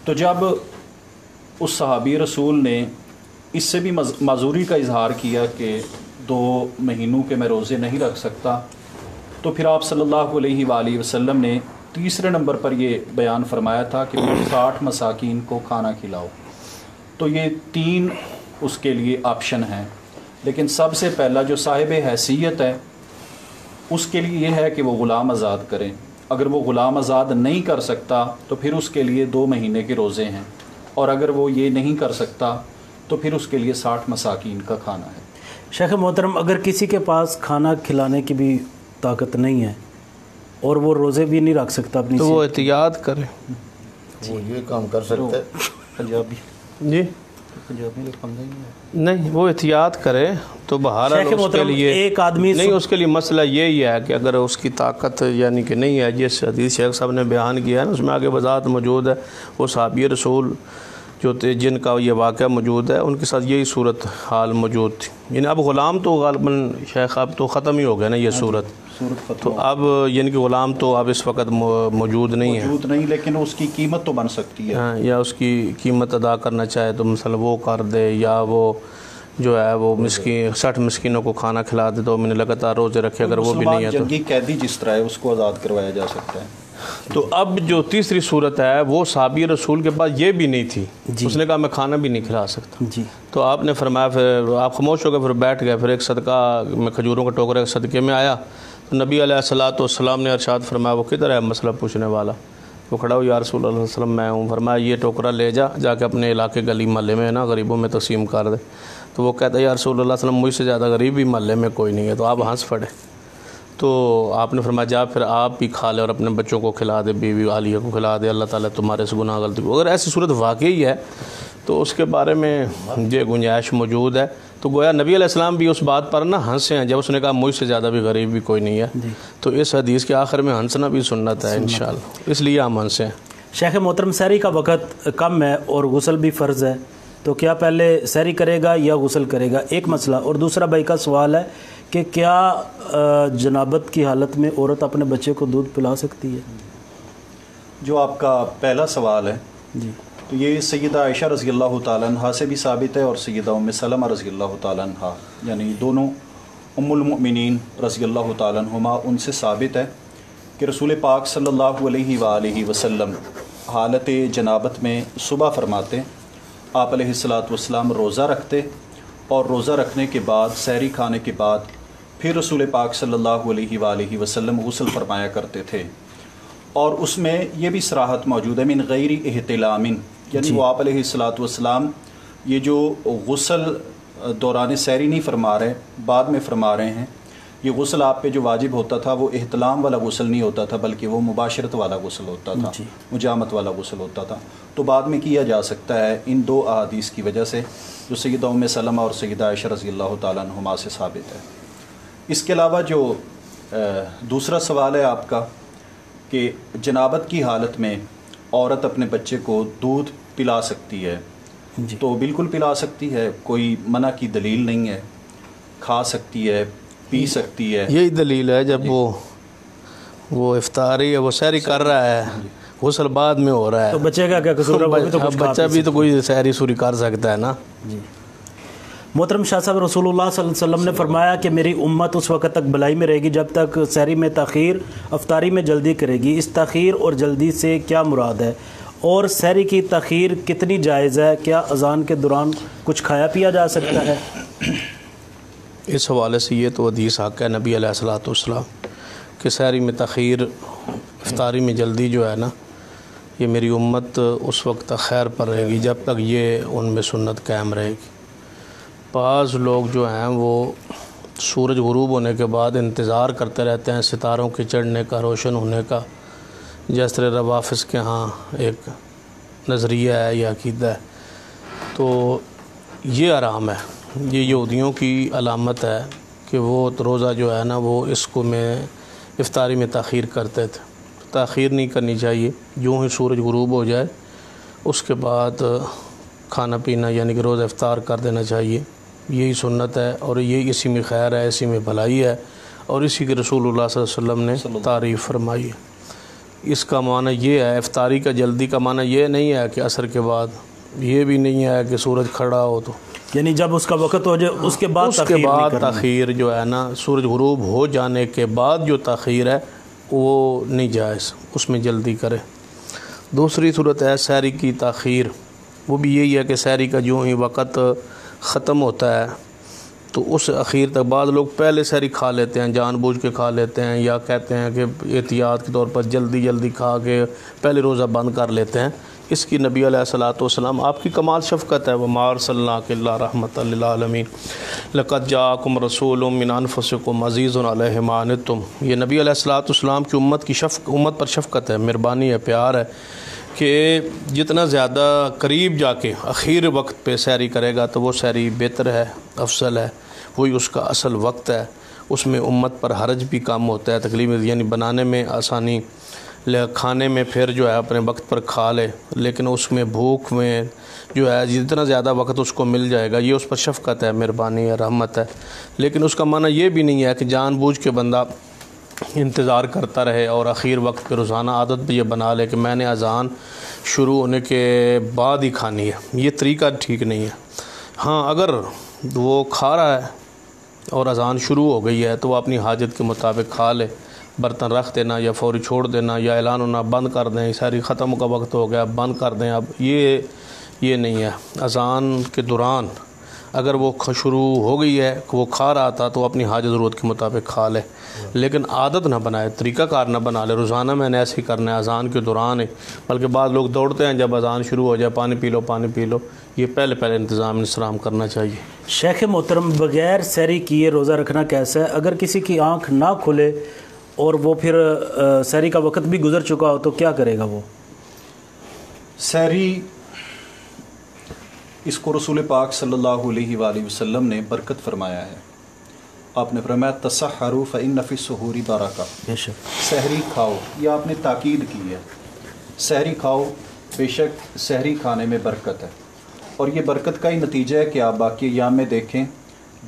تو جب اس صحابی رسول نے اس سے بھی معذوری کا اظہار کیا کہ 2 مہینوں کے میں روزے نہیں رکھ سکتا، تو پھر آپ صلی اللہ علیہ وآلہ وسلم نے تیسرے نمبر پر یہ بیان فرمایا تھا کہ 60 مساکین کو کھانا کھلاؤ۔ تو یہ 3 اس کے لیے آپشن ہیں، لیکن سب سے پہلا جو صاحب حیثیت ہے اس کے لیے یہ ہے کہ وہ غلام آزاد کریں۔ اگر وہ غلام آزاد نہیں کر سکتا تو پھر اس کے لیے 2 مہینے کے روزے ہیں، اور اگر وہ یہ نہیں کر سکتا تو پھر اس کے لیے 60 مساکین کا کھانا ہے۔ شیخ محترم، اگر کسی کے پاس کھانا کھلانے کی بھی طاقت نہیں ہے اور وہ روزے بھی نہیں رکھ سکتا اپنی، تو وہ احتیاط کرے، وہ یہ کام کر سکتا ہے۔ پنجابی جی نہیں، وہ احتیاط کرے تو بہرحال اس کے لیے ایک آدمی نہیں، اس کے لیے مسئلہ یہی ہے کہ اگر اس کی طاقت یعنی کہ نہیں ہے، جس حدیث شیخ صاحب نے بیان کیا ہے نا، اس میں آگے وضاحت موجود ہے، وہ صحابی رسول جو تھے جن کا یہ واقعہ موجود ہے، ان کے ساتھ یہی صورت حال موجود تھی۔ یعنی اب غلام تو غالباً شیخ اب تو ختم ہی ہو گیا نا یہ صورت، تو اب یعنی کہ غلام تو اب اس وقت موجود نہیں، لیکن اس کی قیمت تو بن سکتی ہے، یا اس کی قیمت ادا کرنا چاہے تو مثلا وہ کر دے، یا وہ جو ہے وہ 60 مسکینوں کو کھانا کھلا دے، 2 مہینے لگاتار روزے رکھے، اگر وہ بھی نہیں ہے تو جنگی قیدی جس طرح ہے اس کو آزاد کروایا جا سکتا ہے۔ تو اب جو تیسری صورت ہے وہ صحابی رسول کے پاس یہ بھی نہیں تھی، اس نے کہا میں کھانا بھی نہیں کھلا سکتا، جی، تو آپ نے فرمایا، پھر آپ خاموش ہو گئے، پھر بیٹھ گئے، پھر ایک صدقہ میں کھجوروں کا ٹوکرا صدقے میں آیا، تو نبی علیہ الصلوۃ والسلام نے ارشاد فرمایا وہ کدھر ہے مسئلہ پوچھنے والا، وہ کھڑا ہو، یا رسول اللہ صلی اللہ علیہ وسلم میں ہوں۔ فرمایا یہ ٹوکرا لے جا کے اپنے علاقے گلی محلے میں نا غریبوں میں تقسیم کر دے، تو وہ کہتا ہے یا رسول اللہ صلی اللہ علیہ وسلم مجھ سے زیادہ غریب بھی محلے میں کوئی نہیں ہے، تو آپ ہنس پڑے، تو آپ نے فرمایا جا پھر آپ بھی کھا لے اور اپنے بچوں کو کھلا دے، بیوی عالیہ کو کھلا دے، اللہ تعالیٰ تمہارے سے گناہ غلطی کو۔ اگر ایسی صورت واقعی ہے تو اس کے بارے میں یہ گنجائش موجود ہے، تو گویا نبی علیہ السلام بھی اس بات پر نا ہنسے ہیں جب اس نے کہا مجھ سے زیادہ بھی غریب بھی کوئی نہیں ہے، تو اس حدیث کے آخر میں ہنسنا بھی سنت ہے انشاءاللہ، اس لیے ہم ہنسے ہیں۔ شیخ محترم، سحری کا وقت کم ہے اور غسل بھی فرض ہے، تو کیا پہلے سحری کرے گا یا غسل کرے گا؟ ایک مسئلہ، اور دوسرا بھائی کا سوال ہے کہ کیا جنابت کی حالت میں عورت اپنے بچے کو دودھ پلا سکتی ہے؟ جو آپ کا پہلا سوال ہے جی، تو یہ سیدہ عائشہ رضی اللہ تعالیٰ عنہ سے بھی ثابت ہے، اور سیدہ ام سلمہ رضی اللہ تعالیٰ عنہ، یعنی دونوں ام المؤمنین رضی اللہ تعالیٰ عنہما، ان سے ثابت ہے کہ رسول پاک صلی اللہ علیہ وآلہ وسلم حالت جنابت میں صبح فرماتے، آپ علیہ الصلاۃ والسلام روزہ رکھتے، اور روزہ رکھنے کے بعد سحری کھانے کے بعد پھر رسول پاک صلی اللہ علیہ وآلہ وسلم غسل فرمایا کرتے تھے، اور اس میں یہ بھی صراحت موجود ہے من غیر احتلام، یعنی وہ آپ علیہ الصلاۃ والسلام یہ جو غسل دوران سحری نہیں فرما رہے، بعد میں فرما رہے ہیں، یہ غسل آپ پہ جو واجب ہوتا تھا وہ احتلام والا غسل نہیں ہوتا تھا، بلکہ وہ مباشرت والا غسل ہوتا تھا، مجامت والا غسل ہوتا تھا، تو بعد میں کیا جا سکتا ہے ان 2 احادیث کی وجہ سے جو سیدہ ام سلمہ اور سیدہ عائشہ رضی اللہ تعالیٰ عنہما سے ثابت ہے۔ اس کے علاوہ جو دوسرا سوال ہے آپ کا کہ جنابت کی حالت میں عورت اپنے بچے کو دودھ پلا سکتی ہے، تو بالکل پلا سکتی ہے، کوئی منع کی دلیل نہیں ہے، کھا سکتی ہے، پی سکتی ہے۔ یہی دلیل ہے جب وہ افطاری ہے، وہ سحری کر رہا ہے، غسل بعد میں ہو رہا ہے، تو بچے کا کیا قصور ہے؟ بچہ بھی تو کوئی سحری سوری کر سکتا ہے نا۔ جی محترم شاہ صاحب، رسول اللہ صلی اللہ علیہ وسلم نے فرمایا کہ میری امت اس وقت تک بھلائی میں رہے گی جب تک سحری میں تاخیر افطاری میں جلدی کرے گی۔ اس تاخیر اور جلدی سے کیا مراد ہے، اور سحری کی تاخیر کتنی جائز ہے؟ کیا اذان کے دوران کچھ کھایا پیا جا سکتا ہے؟ اس حوالے سے یہ تو حدیث حق ہے نبی علیہ الصلوۃ والسلام کہ سحری میں تاخیر افطاری میں جلدی جو ہے نا، یہ میری امت اس وقت تک خیر پر رہے گی جب تک یہ ان میں سنت قائم رہے گی۔ بعض لوگ جو ہیں وہ سورج غروب ہونے کے بعد انتظار کرتے رہتے ہیں ستاروں کے چڑھنے کا، روشن ہونے کا، جس طرح روافظ کے ہاں ایک نظریہ ہے یا عقیدہ ہے۔ تو یہ آرام ہے، یہ یہودیوں کی علامت ہے کہ وہ روزہ جو ہے نا وہ اس کو میں افطاری میں تاخیر کرتے تھے۔ تاخیر نہیں کرنی چاہیے، یوں ہی سورج غروب ہو جائے اس کے بعد کھانا پینا یعنی کہ روزہ افطار کر دینا چاہیے، یہی سنت ہے اور یہ اسی میں خیر ہے، اسی میں بھلائی ہے اور اسی کے رسول اللہ صلی اللہ علیہ وسلم نے تعریف فرمائی ہے۔ اس کا معنی یہ ہے، افطاری کا جلدی کا معنی یہ نہیں ہے کہ عصر کے بعد، یہ بھی نہیں ہے کہ سورج کھڑا ہو تو، یعنی جب اس کا وقت ہو جائے اس کے بعد تاخیر جو ہے نا، سورج غروب ہو جانے کے بعد جو تاخیر ہے وہ نہیں جائز، اس میں جلدی کرے۔ دوسری صورت ہے سحری کی تاخیر، وہ بھی یہی ہے کہ سحری کا جو ہی وقت ختم ہوتا ہے تو اس اخیر تک بعض لوگ پہلے سحری کھا لیتے ہیں، جان بوجھ کے کھا لیتے ہیں، یا کہتے ہیں کہ احتیاط کے طور پر جلدی کھا کے پہلے روزہ بند کر لیتے ہیں۔ اس کی نبی علیہ الصلوۃ والسلام آپ کی کمال شفقت ہے، وَمَا أَرْسَلْنَاكَ إِلَّا رَحْمَةً لِّلْعَالَمِينَ لَقَدْ جَاءَكُمْ رَسُولٌ مِّنْ أَنفُسِكُمْ عَزِيزٌ عَلَيْهِ مَا عَنِتُّمْ۔ یہ نبی علیہ الصلوۃ والسلام کی امت پر شفقت ہے، مہربانی ہے، پیار ہے کہ جتنا زیادہ قریب جا کے اخیر وقت پہ سحری کرے گا تو وہ سحری بہتر ہے، افضل ہے، وہی اس کا اصل وقت ہے، اس میں امت پر حرج بھی کم ہوتا ہے، تکلیف یعنی بنانے میں آسانی، کھانے میں پھر جو ہے اپنے وقت پر کھا لے، لیکن اس میں بھوک میں جو ہے جتنا زیادہ وقت اس کو مل جائے گا، یہ اس پر شفقت ہے، مہربانی ہے، رحمت ہے۔ لیکن اس کا معنی یہ بھی نہیں ہے کہ جان بوجھ کے بندہ انتظار کرتا رہے اور اخیر وقت پہ روزانہ عادت بھی یہ بنا لے کہ میں نے اذان شروع ہونے کے بعد ہی کھانی ہے، یہ طریقہ ٹھیک نہیں ہے۔ ہاں اگر وہ کھا رہا ہے اور اذان شروع ہو گئی ہے تو وہ اپنی حاجت کے مطابق کھا لے، برتن رکھ دینا یا فوری چھوڑ دینا یا اعلان ہونا بند کر دیں، ساری ختم کا وقت ہو گیا بند کر دیں، اب یہ نہیں ہے۔ اذان کے دوران اگر وہ شروع ہو گئی ہے کہ وہ کھا رہا تھا تو اپنی حاجت ضرورت کے مطابق کھا لے، لیکن عادت نہ بنائے، طریقہ کار نہ بنا لے روزانہ میں نے ایسے ہی کرنا ہے اذان کے دوران ہی، بلکہ بعض لوگ دوڑتے ہیں جب اذان شروع ہو جائے پانی پی لو، یہ پہلے انتظام کرنا چاہیے۔ شیخ محترم، بغیر سحری کیے روزہ رکھنا کیسا ہے؟ اگر کسی کی آنکھ نہ کھلے اور وہ پھر سحری کا وقت بھی گزر چکا ہو تو کیا کرے گا وہ؟ سحری اس کو رسول پاک صلی اللہ علیہ وآلہ وسلم نے برکت فرمایا ہے۔ آپ نے فرمایا تسحروا فإن فی السحور برکہ، بے شک سحری کھاؤ، یہ آپ نے تاکید کی ہے، سحری کھاؤ، بے شک سحری کھانے میں برکت ہے، اور یہ برکت کا ہی نتیجہ ہے کہ آپ باقی ایام میں دیکھیں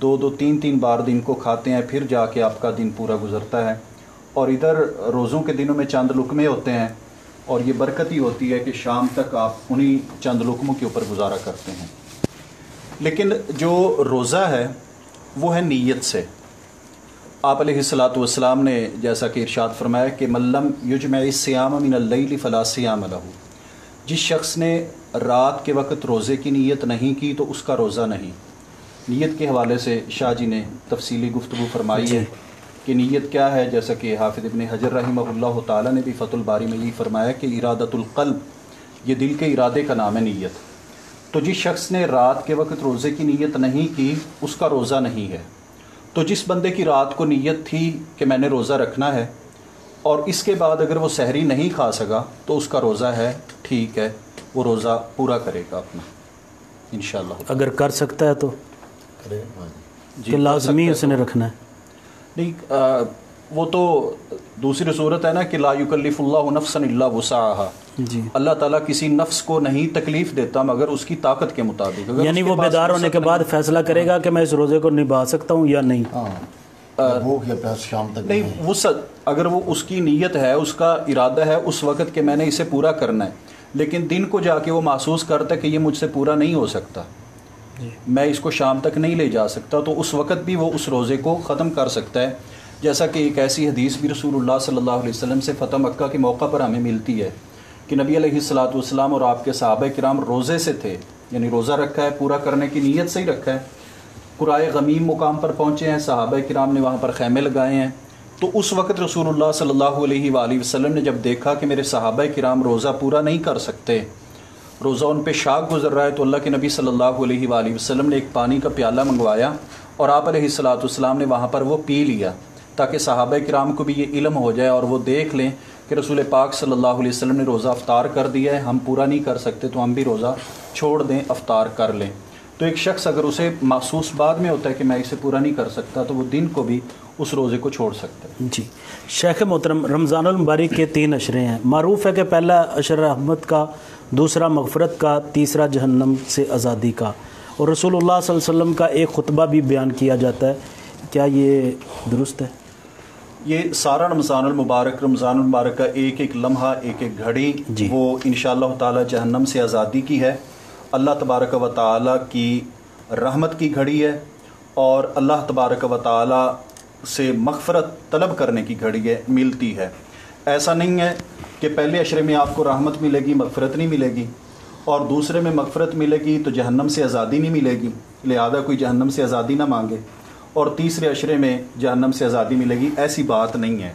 2 3 بار دن کو کھاتے ہیں، پھر جا کے آپ کا دن پورا گزرتا ہے، اور ادھر روزوں کے دنوں میں چند لقمے ہوتے ہیں اور یہ برکت ہی ہوتی ہے کہ شام تک آپ انہی چند لقموں کے اوپر گزارا کرتے ہیں۔ لیکن جو روزہ ہے وہ ہے نیت سے۔ آپ علیہ الصلوۃ والسلام نے جیسا کہ ارشاد فرمایا کہ من لم یجمع الصیام من اللیل فلا صیام لہ، جس شخص نے رات کے وقت روزے کی نیت نہیں کی تو اس کا روزہ نہیں۔ نیت کے حوالے سے شاہ جی نے تفصیلی گفتگو فرمائی ہے کہ نیت کیا ہے، جیسا کہ حافظ ابن حجر رحمہ اللہ تعالی نے بھی فتح الباری میں یہی فرمایا کہ ارادۃ القلب، یہ دل کے ارادے کا نام ہے نیت۔ تو جس شخص نے رات کے وقت روزے کی نیت نہیں کی اس کا روزہ نہیں ہے۔ تو جس بندے کی رات کو نیت تھی کہ میں نے روزہ رکھنا ہے اور اس کے بعد اگر وہ سحری نہیں کھا سکا تو اس کا روزہ ہے، ٹھیک ہے، وہ روزہ پورا کرے گا اپنا انشاءاللہ۔ اگر کر سکتا ہے تو جی، کہ لازمی اس نے رکھنا ہے؟ نہیں، وہ تو دوسری صورت ہے نا کہ لا یکلف اللہ نفسا الا وسعها، جی، اللہ تعالیٰ کسی نفس کو نہیں تکلیف دیتا مگر اس کی طاقت کے مطابق۔ یعنی وہ بیدار ہونے کے بعد فیصلہ کرے گا کہ میں اس روزے کو نبھا سکتا ہوں یا نہیں۔ بھوک یا پیاس شام تک نہیں، وسعت اگر وہ اس کی نیت ہے، اس کا ارادہ ہے اس وقت کہ میں نے اسے پورا کرنا ہے، لیکن دن کو جا کے وہ محسوس کرتا ہے کہ یہ مجھ سے پورا نہیں ہو سکتا، میں اس کو شام تک نہیں لے جا سکتا، تو اس وقت بھی وہ اس روزے کو ختم کر سکتا ہے۔ جیسا کہ ایک ایسی حدیث بھی رسول اللہ صلی اللہ علیہ وسلم سے فتح مکہ کے موقع پر ہمیں ملتی ہے کہ نبی علیہ الصلوۃ والسلام اور آپ کے صحابہ کرام روزے سے تھے، یعنی روزہ رکھا ہے، پورا کرنے کی نیت سے ہی رکھا ہے، قرائے غمیم مقام پر پہنچے ہیں، صحابہ کرام نے وہاں پر خیمے لگائے ہیں، تو اس وقت رسول اللہ صلی اللہ علیہ وآلہ وسلم نے جب دیکھا کہ میرے صحابہ کرام روزہ پورا نہیں کر سکتے، روزہ ان پہ شاق گزر رہا ہے، تو اللہ کے نبی صلی اللہ علیہ وآلہ وسلم نے ایک پانی کا پیالہ منگوایا اور آپ علیہ الصلوۃ والسلام نے وہاں پر وہ پی لیا تاکہ صحابہ کرام کو بھی یہ علم ہو جائے اور وہ دیکھ لیں کہ رسول پاک صلی اللہ علیہ وسلم نے روزہ افطار کر دیا ہے، ہم پورا نہیں کر سکتے تو ہم بھی روزہ چھوڑ دیں، افطار کر لیں۔ تو ایک شخص اگر اسے محسوس بعد میں ہوتا ہے کہ میں اسے پورا نہیں کر سکتا تو وہ دن کو بھی اس روزے کو چھوڑ سکتا ہے۔ جی شیخ محترم، رمضان المبارک کے 3 عشرے ہیں، معروف ہے کہ پہلا عشر رحمت کا، دوسرا مغفرت کا، تیسرا جہنم سے آزادی کا، اور رسول اللہ صلی اللہ علیہ وسلم کا ایک خطبہ بھی بیان کیا جاتا ہے، کیا یہ درست ہے؟ یہ سارا رمضان المبارک کا ایک ایک لمحہ، ایک ایک گھڑی جی وہ انشاءاللہ تعالی جہنم سے آزادی کی ہے، اللہ تبارک و تعالی کی رحمت کی گھڑی ہے، اور اللہ تبارک و تعالی سے مغفرت طلب کرنے کی گھڑی ہے، ملتی ہے۔ ایسا نہیں ہے کہ پہلے عشرے میں آپ کو رحمت ملے گی، مغفرت نہیں ملے گی، اور دوسرے میں مغفرت ملے گی تو جہنم سے آزادی نہیں ملے گی، لہذا کوئی جہنم سے آزادی نہ مانگے، اور تیسرے عشرے میں جہنم سے آزادی ملے گی، ایسی بات نہیں ہے۔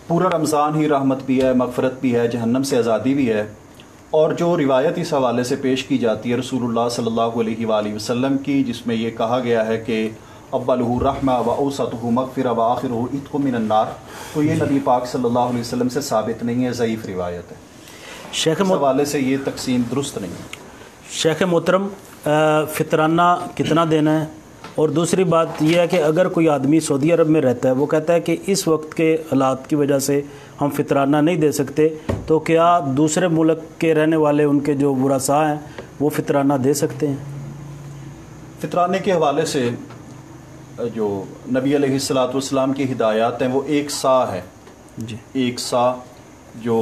پورا رمضان ہی رحمت بھی ہے، مغفرت بھی ہے، جہنم سے آزادی بھی ہے۔ اور جو روایت اس حوالے سے پیش کی جاتی ہے رسول اللہ صلی اللہ علیہ وآلہ وسلم کی، جس میں یہ کہا گیا ہے کہ اولہ رحمہ و اوسطہ مغفرہ و آخرہ عتق من النار، تو یہ نبی پاک صلی اللہ علیہ وسلم سے ثابت نہیں ہے، ضعیف روایت ہے، شیخ اس حوالے سے یہ تقسیم درست نہیں ہے۔ شیخ محترم، فطرانہ کتنا دینا ہے؟ اور دوسری بات یہ ہے کہ اگر کوئی آدمی سعودی عرب میں رہتا ہے، وہ کہتا ہے کہ اس وقت کے حالات کی وجہ سے ہم فطرانہ نہیں دے سکتے، تو کیا دوسرے ملک کے رہنے والے ان کے جو ورثاء ہیں وہ فطرانہ دے سکتے ہیں؟ فطرانے کے حوالے سے جو نبی علیہ الصلوۃ والسلام کی ہدایات ہیں وہ 1 سا ہے، جی 1 سا جو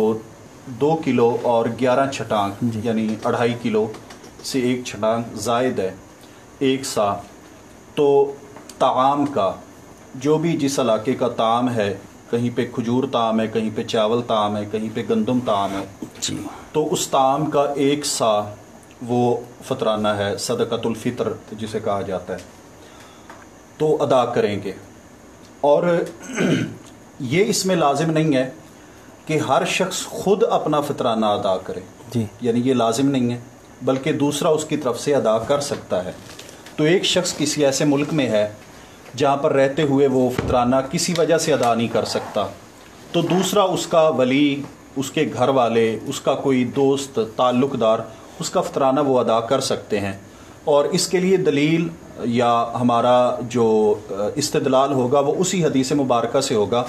2 کلو اور 11 چھٹانگ یعنی 2.5 کلو سے 1 چھٹانگ زائد ہے، 1 سا۔ تو طعام کا جو بھی جس علاقے کا طعام ہے، کہیں پہ کھجور طعام ہے، کہیں پہ چاول طعام ہے، کہیں پہ گندم طعام ہے، جی تو اس طعام کا 1 سا وہ فطرانہ ہے، صدقۃ الفطر جسے کہا جاتا ہے، تو ادا کریں گے۔ اور یہ اس میں لازم نہیں ہے کہ ہر شخص خود اپنا فطرانہ ادا کرے، جی یعنی یہ لازم نہیں ہے، بلکہ دوسرا اس کی طرف سے ادا کر سکتا ہے۔ تو ایک شخص کسی ایسے ملک میں ہے جہاں پر رہتے ہوئے وہ فطرانہ کسی وجہ سے ادا نہیں کر سکتا، تو دوسرا اس کا ولی، اس کے گھر والے، اس کا کوئی دوست، تعلق دار اس کا فطرانہ وہ ادا کر سکتے ہیں۔ اور اس کے لیے دلیل یا ہمارا جو استدلال ہوگا وہ اسی حدیث مبارکہ سے ہوگا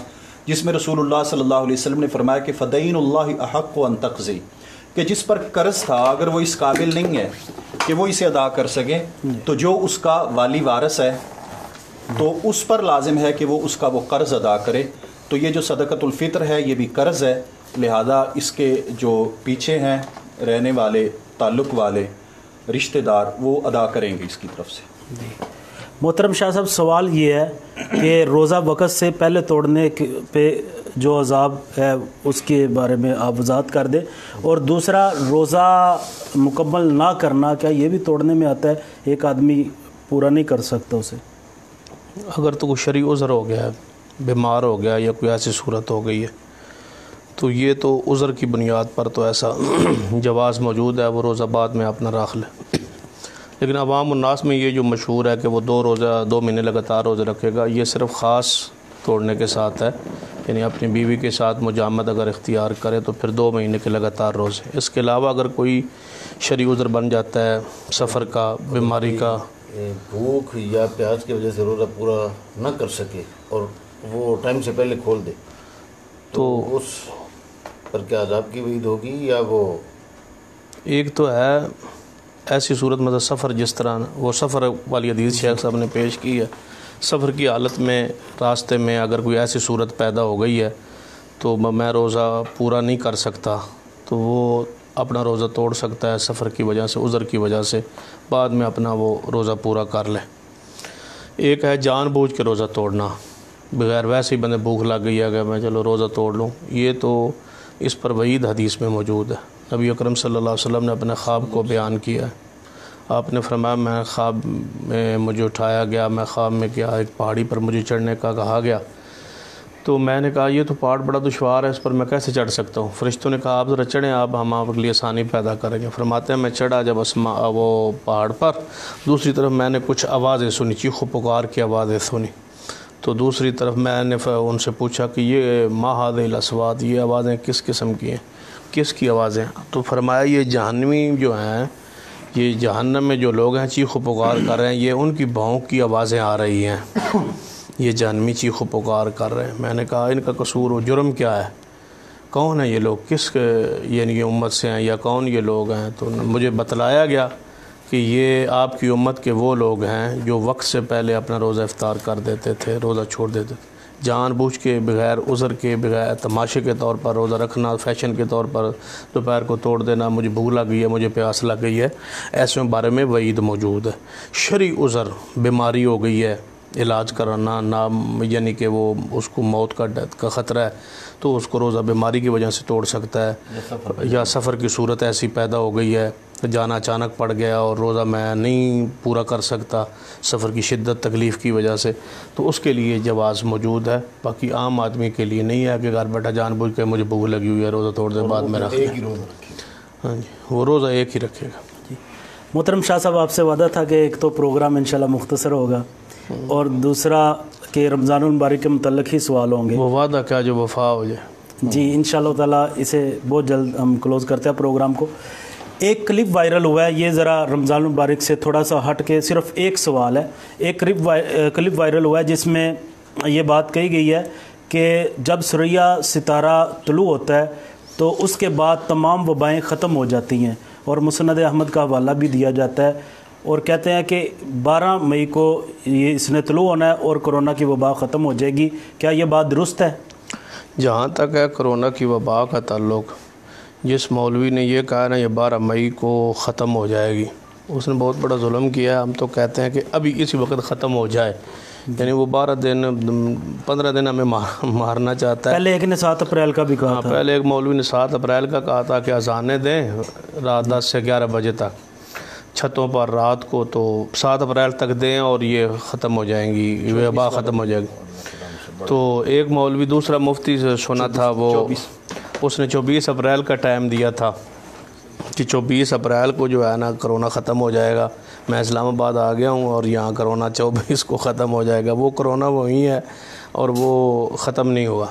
جس میں رسول اللہ صلی اللہ علیہ وسلم نے فرمایا کہ فدین اللہ احق ان تقضی، کہ جس پر قرض تھا اگر وہ اس قابل نہیں ہے کہ وہ اسے ادا کر سکے، تو جو اس کا والی وارث ہے تو اس پر لازم ہے کہ وہ اس کا وہ قرض ادا کرے۔ تو یہ جو صدقۃ الفطر ہے یہ بھی قرض ہے، لہذا اس کے جو پیچھے ہیں رہنے والے، تعلق والے، رشتہ دار، وہ ادا کریں گے اس کی طرف سے۔ محترم شاہ صاحب، سوال یہ ہے کہ روزہ وقت سے پہلے توڑنے پہ جو عذاب ہے اس کے بارے میں آپ وضاحت کر دیں، اور دوسرا روزہ مکمل نہ کرنا کیا یہ بھی توڑنے میں آتا ہے؟ ایک آدمی پورا نہیں کر سکتا اسے؟ اگر تو کوئی شرعی عذر ہو گیا ہے، بیمار ہو گیا یا کوئی ایسی صورت ہو گئی ہے، تو یہ تو عذر کی بنیاد پر تو ایسا جواز موجود ہے، وہ روزہ بعد میں اپنا رکھ لے۔ لیکن عوام الناس میں یہ جو مشہور ہے کہ وہ 2 مہینے لگاتار روزہ رکھے گا، یہ صرف خاص توڑنے کے ساتھ ہے، یعنی اپنی بیوی کے ساتھ مجامعت اگر اختیار کرے تو پھر 2 مہینے کے لگاتار روزے۔ اس کے علاوہ اگر کوئی شرعی عذر بن جاتا ہے، سفر کا، بیماری کا، بھوک یا پیاس کی وجہ سے روزہ پورا نہ کر سکے اور وہ ٹائم سے پہلے کھول دے، تو اس پر کیا عذاب کی وعید ہوگی؟ یا وہ ایک تو ہے ایسی صورت مطلب سفر، جس طرح وہ سفر والی حدیث شیخ صاحب نے پیش کی ہے، سفر کی حالت میں راستے میں اگر کوئی ایسی صورت پیدا ہو گئی ہے تو میں روزہ پورا نہیں کر سکتا، تو وہ اپنا روزہ توڑ سکتا ہے سفر کی وجہ سے، عذر کی وجہ سے، بعد میں اپنا وہ روزہ پورا کر لے۔ ایک ہے جان بوجھ کے روزہ توڑنا، بغیر ویسے ہی بندے بھوک لگ گئی ہے کہ میں چلو روزہ توڑ لوں، یہ تو اس پر وعید حدیث میں موجود ہے۔ نبی اکرم صلی اللہ علیہ وسلم نے اپنے خواب کو بیان کیا ہے، آپ نے فرمایا میں خواب میں مجھے اٹھایا گیا، میں خواب میں کیا ایک پہاڑی پر مجھے چڑھنے کا کہا گیا، تو میں نے کہا یہ تو پہاڑ بڑا دشوار ہے، اس پر میں کیسے چڑھ سکتا ہوں؟ فرشتوں نے کہا آپ ذرا چڑھیں، ہم آپ کے لیے آسانی پیدا کریں گے۔ فرماتے ہیں میں چڑھا جب وہ پہاڑ پر، دوسری طرف میں نے کچھ آوازیں سنی، چیخ و پکار کی آوازیں سنی۔ تو دوسری طرف میں نے ان سے پوچھا کہ یہ ما هذه الاصوات، یہ آوازیں کس قسم کی ہیں، کس کی آوازیں؟ تو فرمایا یہ جہنمی جو ہیں، یہ جہنم میں جو لوگ ہیں چیخ و پکار کر رہے ہیں، یہ ان کی بھونک کی آوازیں آ رہی ہیں، یہ جہنمی چیخ و پکار کر رہے ہیں۔ میں نے کہا ان کا قصور و جرم کیا ہے، کون ہیں یہ لوگ، کس یعنی یہ امت سے ہیں یا کون یہ لوگ ہیں؟ تو مجھے بتلایا گیا کہ یہ آپ کی امت کے وہ لوگ ہیں جو وقت سے پہلے اپنا روزہ افطار کر دیتے تھے، روزہ چھوڑ دیتے تھے، جان بوجھ کے، بغیر عذر کے، بغیر تماشے کے طور پر روزہ رکھنا، فیشن کے طور پر دوپہر کو توڑ دینا، مجھے بھوک لگ گئی ہے، مجھے پیاس لگ گئی ہے، ایسے بارے میں وعید موجود ہے۔ شرعی عذر، بیماری ہو گئی ہے، علاج کرانا نہ، یعنی کہ وہ اس کو موت کا خطرہ ہے تو اس کو روزہ بیماری کی وجہ سے توڑ سکتا ہے، یا سفر کی صورت ایسی پیدا ہو گئی ہے، جانا اچانک پڑ گیا اور روزہ میں نہیں پورا کر سکتا سفر کی شدت تکلیف کی وجہ سے، تو اس کے لیے جواز موجود ہے۔ باقی عام آدمی کے لیے نہیں ہے کہ گھر بیٹھا جان بوجھ کے مجھے بھوک لگی ہوئی ہے روزہ توڑ دے بعد میں رکھ لیں۔ ہاں جی، وہ روزہ ایک ہی رکھے گا۔ محترم شاہ صاحب، آپ سے وعدہ تھا کہ ایک تو پروگرام انشاءاللہ مختصر ہوگا اور دوسرا کہ رمضان المبارک کے متعلق ہی سوال ہوں گے۔ وہ وعدہ کیا جو وفا ہو جائے۔ جی انشاءاللہ تعالیٰ اسے بہت جلد ہم کلوز کرتے ہیں پروگرام کو۔ ایک کلپ وائرل ہوا ہے، یہ ذرا رمضان المبارک سے تھوڑا سا ہٹ کے صرف ایک سوال ہے۔ ایک کلپ وائرل ہوا ہے جس میں یہ بات کہی گئی ہے کہ جب ثریا ستارہ طلوع ہوتا ہے تو اس کے بعد تمام وبائیں ختم ہو جاتی ہیں، اور مسند احمد کا حوالہ بھی دیا جاتا ہے، اور کہتے ہیں کہ 12 مئی کو یہ اس نے طلوع ہونا ہے اور کرونا کی وبا ختم ہو جائے گی۔ کیا یہ بات درست ہے؟ جہاں تک ہے کرونا کی وبا کا تعلق، جس مولوی نے یہ کہا نا یہ 12 مئی کو ختم ہو جائے گی، اس نے بہت بڑا ظلم کیا ہے۔ ہم تو کہتے ہیں کہ ابھی اسی وقت ختم ہو جائے، یعنی وہ 12 دن 15 دن ہمیں مارنا چاہتا ہے۔ پہلے ایک نے 7 اپریل کا بھی کہا تھا۔ پہلے ایک مولوی نے 7 اپریل کا کہا تھا کہ اذانیں دیں رات 10 سے 11 بجے تک چھتوں پر رات کو، تو 7 اپریل تک دیں اور یہ ختم ہو جائیں گی، وبا ختم ہو جائے گی۔ تو ایک مولوی دوسرا مفتی سے سنا تھا، وہ اس نے 24 اپریل کا ٹائم دیا تھا کہ 24 اپریل کو جو ہے نا کرونا ختم ہو جائے گا۔ میں اسلام آباد آ گیا ہوں اور یہاں کرونا 24 کو ختم ہو جائے گا۔ وہ کرونا وہی ہے اور وہ ختم نہیں ہوا۔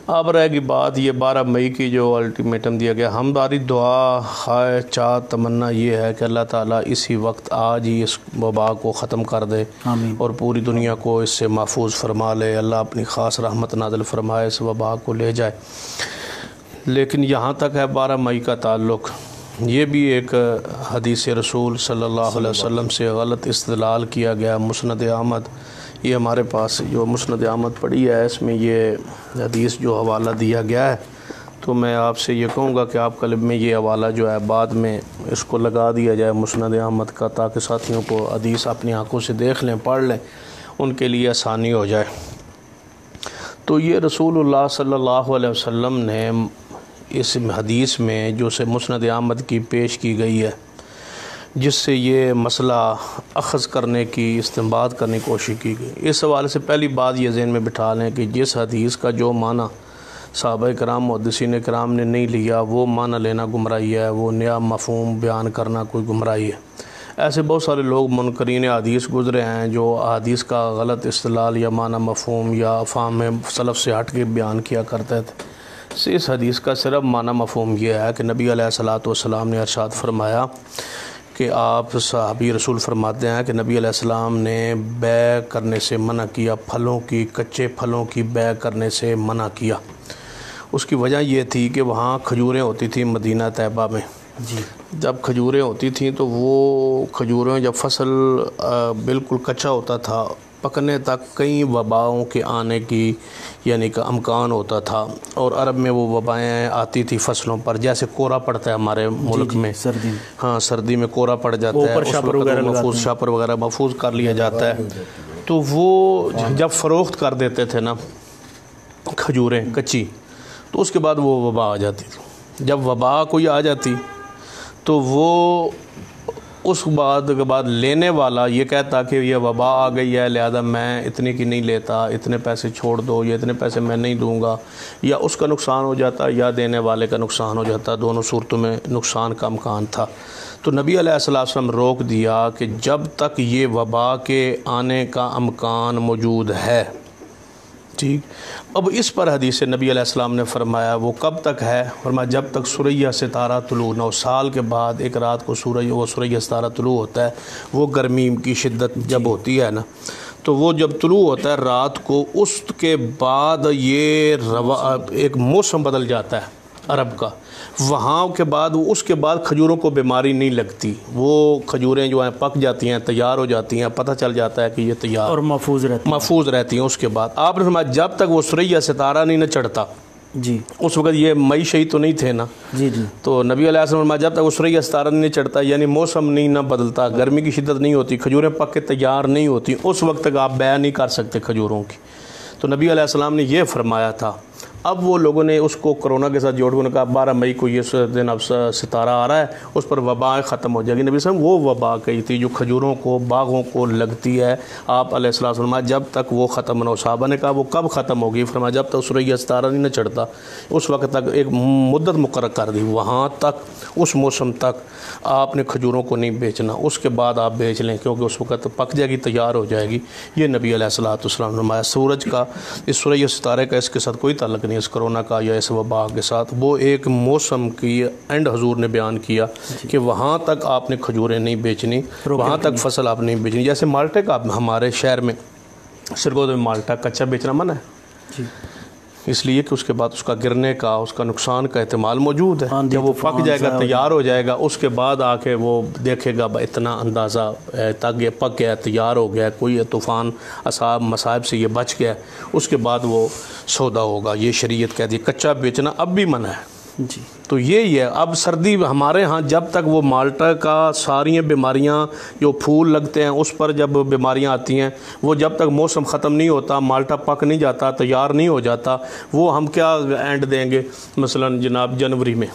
اب رہے گی بات یہ 12 مئی کی جو الٹیمیٹم دیا گیا، ہماری دعا، خواہش، چاہت، تمنا یہ ہے کہ اللہ تعالیٰ اسی وقت آج ہی اس وبا کو ختم کر دے اور پوری دنیا کو اس سے محفوظ فرما لے۔ اللہ اپنی خاص رحمت نازل فرمائے، اس وبا کو لے جائے۔ لیکن یہاں تک ہے 12 مئی کا تعلق، یہ بھی ایک حدیث رسول صلی اللہ علیہ وسلم سے غلط استدلال کیا گیا۔ مسند احمد، یہ ہمارے پاس جو مسند احمد پڑھی ہے، اس میں یہ حدیث جو حوالہ دیا گیا ہے، تو میں آپ سے یہ کہوں گا کہ آپ کلب میں یہ حوالہ جو ہے بعد میں اس کو لگا دیا جائے مسند احمد کا، تاکہ ساتھیوں کو حدیث اپنی آنکھوں سے دیکھ لیں، پڑھ لیں، ان کے لیے آسانی ہو جائے۔ تو یہ رسول اللہ صلی اللہ علیہ وسلم نے اس حدیث میں جو سے مسند احمد کی پیش کی گئی ہے، جس سے یہ مسئلہ اخذ کرنے کی، استنباط کرنے کی کوشش کی گئی، اس حوالے سے پہلی بات یہ ذہن میں بٹھا لیں کہ جس حدیث کا جو معنی صحابہ کرام محدثین کرام نے نہیں لیا، وہ معنی لینا گمراہی ہے، وہ نیا مفہوم بیان کرنا کوئی گمراہی ہے۔ ایسے بہت سارے لوگ منکرین حدیث گزرے ہیں جو حدیث کا غلط استدلال یا معنی مفہوم یا فہم سلف سے ہٹ کے بیان کیا کرتے تھے۔ اس حدیث کا صرف معنی مفہوم یہ ہے کہ نبی علیہ الصلوۃ والسلام نے ارشاد فرمایا کہ آپ صحابی رسول فرماتے ہیں کہ نبی علیہ السلام نے بیع کرنے سے منع کیا، پھلوں کی، کچے پھلوں کی بیع کرنے سے منع کیا۔ اس کی وجہ یہ تھی کہ وہاں کھجوریں ہوتی تھیں مدینہ طیبہ میں، جب کھجوریں ہوتی تھیں تو وہ کھجوریں جب فصل بالکل کچا ہوتا تھا، پکنے تک کئی وباؤں کے آنے کی یعنی کہ امکان ہوتا تھا، اور عرب میں وہ وبائیں آتی تھی فصلوں پر، جیسے کورا پڑتا ہے ہمارے ملک میں، سردی، ہاں سردی میں کورا پڑ جاتا ہے، اس وقت شاپر وغیرہ محفوظ کر لیا جاتا ہے، تو وہ جب فروخت کر دیتے تھے نا کھجوریں کچی، تو اس کے بعد وہ وبا آ جاتی تھی۔ جب وبا کوئی آ جاتی تو وہ اس بعد کے بعد لینے والا یہ کہتا کہ یہ وبا آ گئی ہے لہذا میں اتنے کی نہیں لیتا، اتنے پیسے چھوڑ دو، یہ اتنے پیسے میں نہیں دوں گا، یا اس کا نقصان ہو جاتا یا دینے والے کا نقصان ہو جاتا، دونوں صورتوں میں نقصان کا امکان تھا۔ تو نبی علیہ الصلوۃ والسلام روک دیا کہ جب تک یہ وبا کے آنے کا امکان موجود ہے، ٹھیک۔ اب اس پر حدیث نبی علیہ السلام نے فرمایا وہ کب تک ہے؟ فرمایا جب تک سریا ستارہ طلوع، 9 سال کے بعد ایک رات کو سریا ستارہ طلوع ہوتا ہے، وہ گرمی کی شدت جب ہوتی ہے نا، تو وہ جب طلوع ہوتا ہے رات کو، اس کے بعد یہ ایک موسم بدل جاتا ہے عرب کا، وہاں کے بعد اس کے بعد کھجوروں کو بیماری نہیں لگتی، وہ کھجوریں جو ہیں پک جاتی ہیں، تیار ہو جاتی ہیں، پتہ چل جاتا ہے کہ یہ تیار اور محفوظ رہتی ہیں۔ اس کے بعد آپ نے فرمایا جب تک وہ سریا ستارہ نہیں نہ چڑھتا، جی اس وقت یہ مئی شہی تو نہیں تھے نا، جی جی، تو نبی علیہ السلام نے فرمایا جب تک وہ سریا ستارہ نہیں چڑھتا، یعنی موسم نہیں نہ بدلتا، گرمی کی شدت نہیں ہوتی، کھجوریں پک کے تیار نہیں ہوتی، اس وقت تک آپ بیع نہیں کر سکتے کھجوروں کی۔ تو نبی علیہ السلام نے یہ فرمایا تھا۔ اب وہ لوگوں نے اس کو کرونا کے ساتھ جوڑ کے کہا 12 مئی کو یہ دن اب ستارہ آ رہا ہے، اس پر وبا ختم ہو جائے گی۔ نبی صلی اللہ علیہ وسلم وہ وبا کہی تھی جو کھجوروں کو، باغوں کو لگتی ہے، آپ علیہ السلام فرمایا جب تک وہ ختم نہ ہو۔ صحابہ نے کہا وہ کب ختم ہوگی؟ فرمایا جب تک سریا ستارہ نہیں نہ چڑھتا، اس وقت تک ایک مدت مقرر کر دی، وہاں تک، اس موسم تک آپ نے کھجوروں کو نہیں بیچنا، اس کے بعد آپ بیچ لیں کیونکہ اس وقت پک جائے گی، تیار ہو جائے گی۔ یہ نبی علیہ السلام نے فرمایا۔ سورج کا، اس سورج ستارے کا اس کے ساتھ کوئی تعلق نہیں، اس کرونا کا یا اس وبا کے ساتھ، وہ ایک موسم کی اینڈ حضور نے بیان کیا کہ وہاں تک آپ نے کھجوریں نہیں بیچنی، وہاں تک فصل آپ نہیں بیچنی۔ جیسے مالٹے کا ہمارے شہر میں سرگود میں مالٹا کچا بیچنا منع ہے، اس لیے کہ اس کے بعد اس کا گرنے کا، اس کا نقصان کا احتمال موجود ہے۔ جب وہ پک جائے گا، تیار ہو جائے گا، اس کے بعد آ کے وہ دیکھے گا اتنا اندازہ تک یہ پک گیا، تیار ہو گیا، کوئی طوفان مصائب سے یہ بچ گیا، اس کے بعد وہ سودا ہوگا۔ یہ شریعت کہتی ہے کچا بیچنا اب بھی منع ہے۔ جی، تو یہی ہے۔ اب سردی ہمارے ہاں جب تک وہ مالٹا کا ساری بیماریاں جو پھول لگتے ہیں اس پر جب بیماریاں آتی ہیں، وہ جب تک موسم ختم نہیں ہوتا، مالٹا پک نہیں جاتا، تیار نہیں ہو جاتا، وہ ہم کیا اینڈ دیں گے؟ مثلا جناب جنوری میں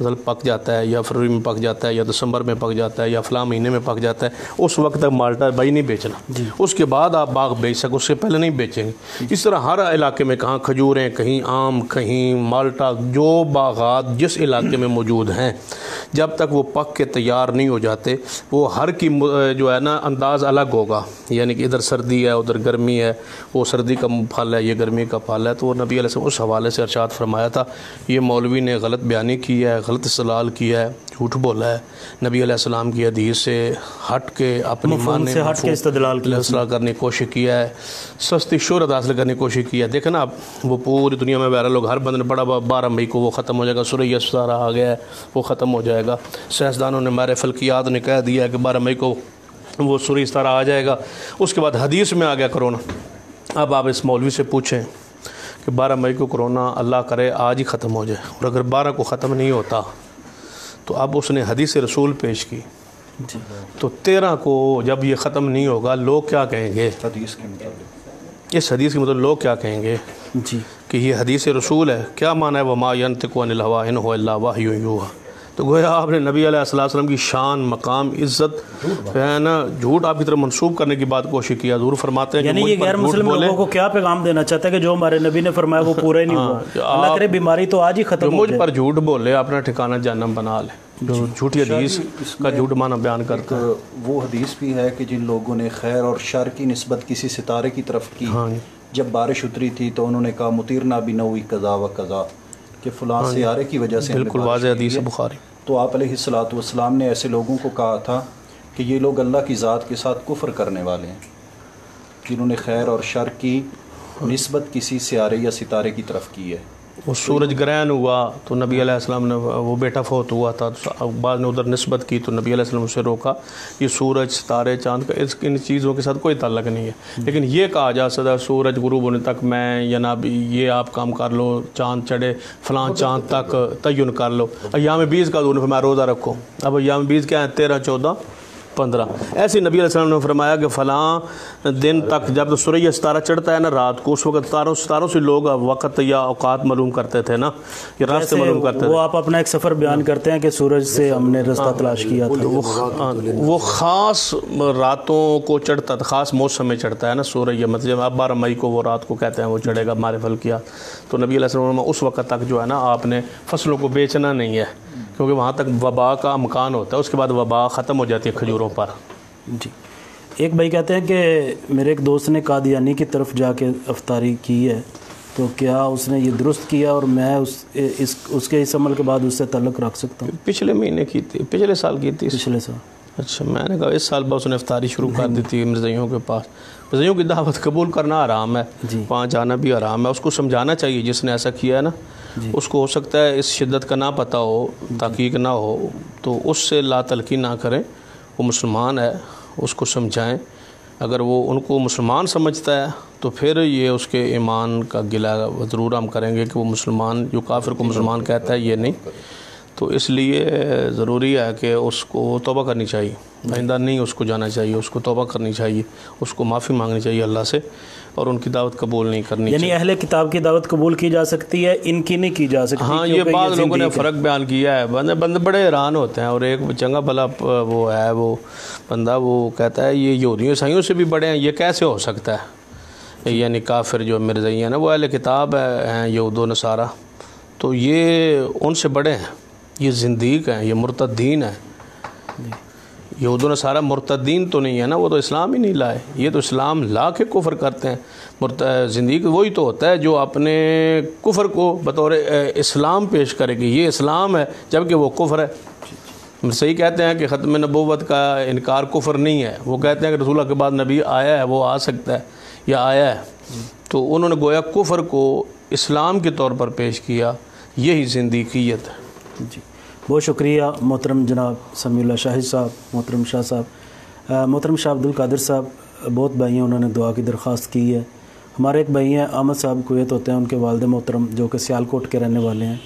مثلا پک جاتا ہے، یا فروری میں پک جاتا ہے، یا دسمبر میں پک جاتا ہے، یا فلاں مہینے میں پک جاتا ہے، اس وقت تک مالٹا بھائی نہیں بیچنا، اس کے بعد آپ باغ بیچ سکو، اس سے پہلے نہیں بیچیں گے۔ اس طرح ہر علاقے میں کہاں کھجوریں، کہیں آم، کہیں مالٹا، جو باغات جس علاقے میں موجود ہیں، جب تک وہ پک کے تیار نہیں ہو جاتے، وہ ہر کی جو ہے نا انداز الگ ہوگا، یعنی کہ ادھر سردی ہے، ادھر گرمی ہے، وہ سردی کا پھل ہے، یہ گرمی کا پھل ہے۔ تو وہ نبی علیہ السلام اس حوالے سے ارشاد فرمایا تھا، یہ مولوی نے غلط بیانی کی ہے، غلط استدلال کیا ہے، جھوٹ بولا ہے، نبی علیہ السلام کی حدیث سے ہٹ کے اپنی مفہوم سے ہٹ کے استدلال کرنے کی کوشش کیا ہے، سستی شہرت حاصل کرنے کی کوشش کی ہے۔ دیکھیں نا، اب وہ پوری دنیا میں بہرحال لوگ ہر بندے نے پڑھا 12 مئی کو وہ ختم ہو جائے گا، سورہ ستارہ آ گیا ہے، وہ ختم ہو جائے گا۔ سائنسدانوں نے، ہمارے فلکیات نے کہہ دیا ہے کہ 12 مئی کو وہ سورہ ستارہ آ جائے گا۔ اس کے بعد حدیث میں آ گیا کرونا۔ اب آپ اس مولوی سے پوچھیں کہ 12 مئی کو کرونا اللہ کرے آج ہی ختم ہو جائے، اور اگر 12 کو ختم نہیں ہوتا تو اب اس نے حدیث رسول پیش کی، تو 13 کو جب یہ ختم نہیں ہوگا لوگ کیا کہیں گے؟ حدیث کے مطابق، اس حدیث کے مطلب لوگ کیا کہیں گے جی کہ یہ حدیث رسول ہے؟ کیا معنی ہے وما ینطق عن الہویٰ ان هو الا وحی یوحیٰ؟ تو گویا آپ نے نبی علیہ السلام کی شان، مقام، عزت ہے نا، جھوٹ آپ کی طرف منسوب کرنے کی بات کوشش کیا۔ حضور فرماتے ہیں کہ یعنی یہ غیر مسلم لوگوں کو کیا پیغام دینا چاہتا ہے کہ جو ہمارے نبی نے فرمایا وہ پورا ہی نہیں ہوا، اللہ کرے بیماری تو آج ہی ختم ہو جائے۔ مجھ پر جھوٹ بولے اپنا ٹھکانہ جہنم بنا لے، جو جھوٹی حدیث کا جھوٹ معنی بیان کرتا ہے۔ وہ حدیث بھی ہے کہ جن لوگوں نے خیر اور شر کی نسبت کسی ستارے کی طرف کی، جب بارش اتری تھی تو انہوں نے کہا مطیرنا بنوئی قضا و قضا، کہ فلاں سیارے کی وجہ سے بالکل واضح حدیث بخاری۔ تو آپ علیہ الصلوۃ والسلام نے ایسے لوگوں کو کہا تھا کہ یہ لوگ اللہ کی ذات کے ساتھ کفر کرنے والے ہیں، جنہوں نے خیر اور شر کی نسبت کسی سیارے یا ستارے کی طرف کی ہے۔ وہ سورج گرہن ہوا تو نبی علیہ السلام نے، وہ بیٹا فوت ہوا تھا، بعض نے ادھر نسبت کی تو نبی علیہ السلام اسے روکا۔ یہ سورج، ستارے، چاند کا ان چیزوں کے ساتھ کوئی تعلق نہیں ہے، لیکن یہ کہا جا سکتا ہے سورج غروب ہونے تک میں جناب یہ آپ کام کر لو، چاند چڑھے فلاں چاند تک تعین کر لو۔ ایام بیز کا دونوں میں روزہ رکھو۔ اب ایام بیز کیا ہے؟ 13، 14 15 ایسے نبی علیہ السلام نے فرمایا کہ فلاں دن تک جب تو سورج ستارہ چڑھتا ہے نا رات کو، اس وقت ستاروں سے لوگ وقت یا اوقات معلوم کرتے تھے نا، یہ راستے معلوم کرتے تھے۔ وہ آپ اپنا ایک سفر بیان کرتے ہیں کہ سورج سے ہم نے رستہ تلاش کیا تھا، وہ خاص راتوں کو چڑھتا تھا، خاص موسم میں چڑھتا ہے نا سورج، مطلب اب 12 مئی کو وہ رات کو کہتے ہیں وہ چڑھے گا ہمارے فلکیات۔ تو نبی علیہ السلام اس وقت تک جو ہے نا آپ نے فصلوں کو بیچنا نہیں ہے، کیونکہ وہاں تک وبا کا امکان ہوتا ہے، اس کے بعد وبا ختم ہو جاتی ہے کھجوروں پر۔ جی ایک بھائی کہتے ہیں کہ میرے ایک دوست نے قادیانی کی طرف جا کے افطاری کی ہے، تو کیا اس نے یہ درست کیا اور میں اس کے اس عمل کے بعد اس سے تعلق رکھ سکتا ہوں؟ پچھلے مہینے کی تھی، پچھلے سال کی تھی، پچھلے سال۔ اچھا، میں نے کہا اس سال بعد اس نے افطاری شروع کر دی تھی مرزائیوں کے پاس۔ مرزائیوں کی دعوت قبول کرنا حرام ہے، وہاں جانا بھی حرام ہے، اس کو سمجھانا چاہیے جس نے ایسا کیا ہے نا، اس کو ہو سکتا ہے اس شدت کا نہ پتہ ہو، تحقیق نہ ہو، تو اس سے لا تلقی نہ کریں، وہ مسلمان ہے، اس کو سمجھائیں۔ اگر وہ ان کو مسلمان سمجھتا ہے تو پھر یہ اس کے ایمان کا گلہ ضرور ہم کریں گے کہ وہ مسلمان، جو کافر کو مسلمان کہتا ہے یہ نہیں، تو اس لیے ضروری ہے کہ اس کو توبہ کرنی چاہیے، آئندہ نہیں اس کو جانا چاہیے، اس کو توبہ کرنی چاہیے، اس کو معافی مانگنی چاہیے اللہ سے، اور ان کی دعوت قبول نہیں کرنی چاہیے۔ یعنی اہل کتاب کی دعوت قبول کی جا سکتی ہے، ان کی نہیں کی جا سکتی؟ ہاں، یہ بعض لوگوں نے فرق بیان کیا ہے، بندے بڑے حیران ہوتے ہیں، اور ایک چنگا بھلا وہ ہے، وہ بندہ وہ کہتا ہے یہ یہودیوں عیسائیوں سے بھی بڑے ہیں، یہ کیسے ہو سکتا ہے؟ یعنی کافر جو مرزائی ہیں نا وہ اہل کتاب ہیں یہود و نصارہ، تو یہ ان سے بڑے ہیں، یہ زندیق ہیں، یہ مرتدین ہیں۔ یہود و نصارہ مرتدین تو نہیں ہے نا، وہ تو اسلام ہی نہیں لائے، یہ تو اسلام لا کے کفر کرتے ہیں۔ زندیق وہی تو ہوتا ہے جو اپنے کفر کو بطور اسلام پیش کرے گی، یہ اسلام ہے جبکہ وہ کفر ہے۔ صحیح کہتے ہیں کہ ختم نبوت کا انکار کفر نہیں ہے، وہ کہتے ہیں کہ رسول اللہ کے بعد نبی آیا ہے، وہ آ سکتا ہے یا آیا ہے، تو انہوں نے گویا کفر کو اسلام کے طور پر پیش کیا، یہی زندیقیت ہے۔ جی بہت شکریہ محترم جناب سمیع اللہ شاہد صاحب، محترم شاہ صاحب، محترم شاہ عبد القادر صاحب، بہت بھائی ہیں، انہوں نے دعا کی درخواست کی ہے۔ ہمارے ایک بھائی ہیں احمد صاحب، کویت ہوتے ہیں، ان کے والد محترم جو کہ سیالکوٹ کے رہنے والے ہیں،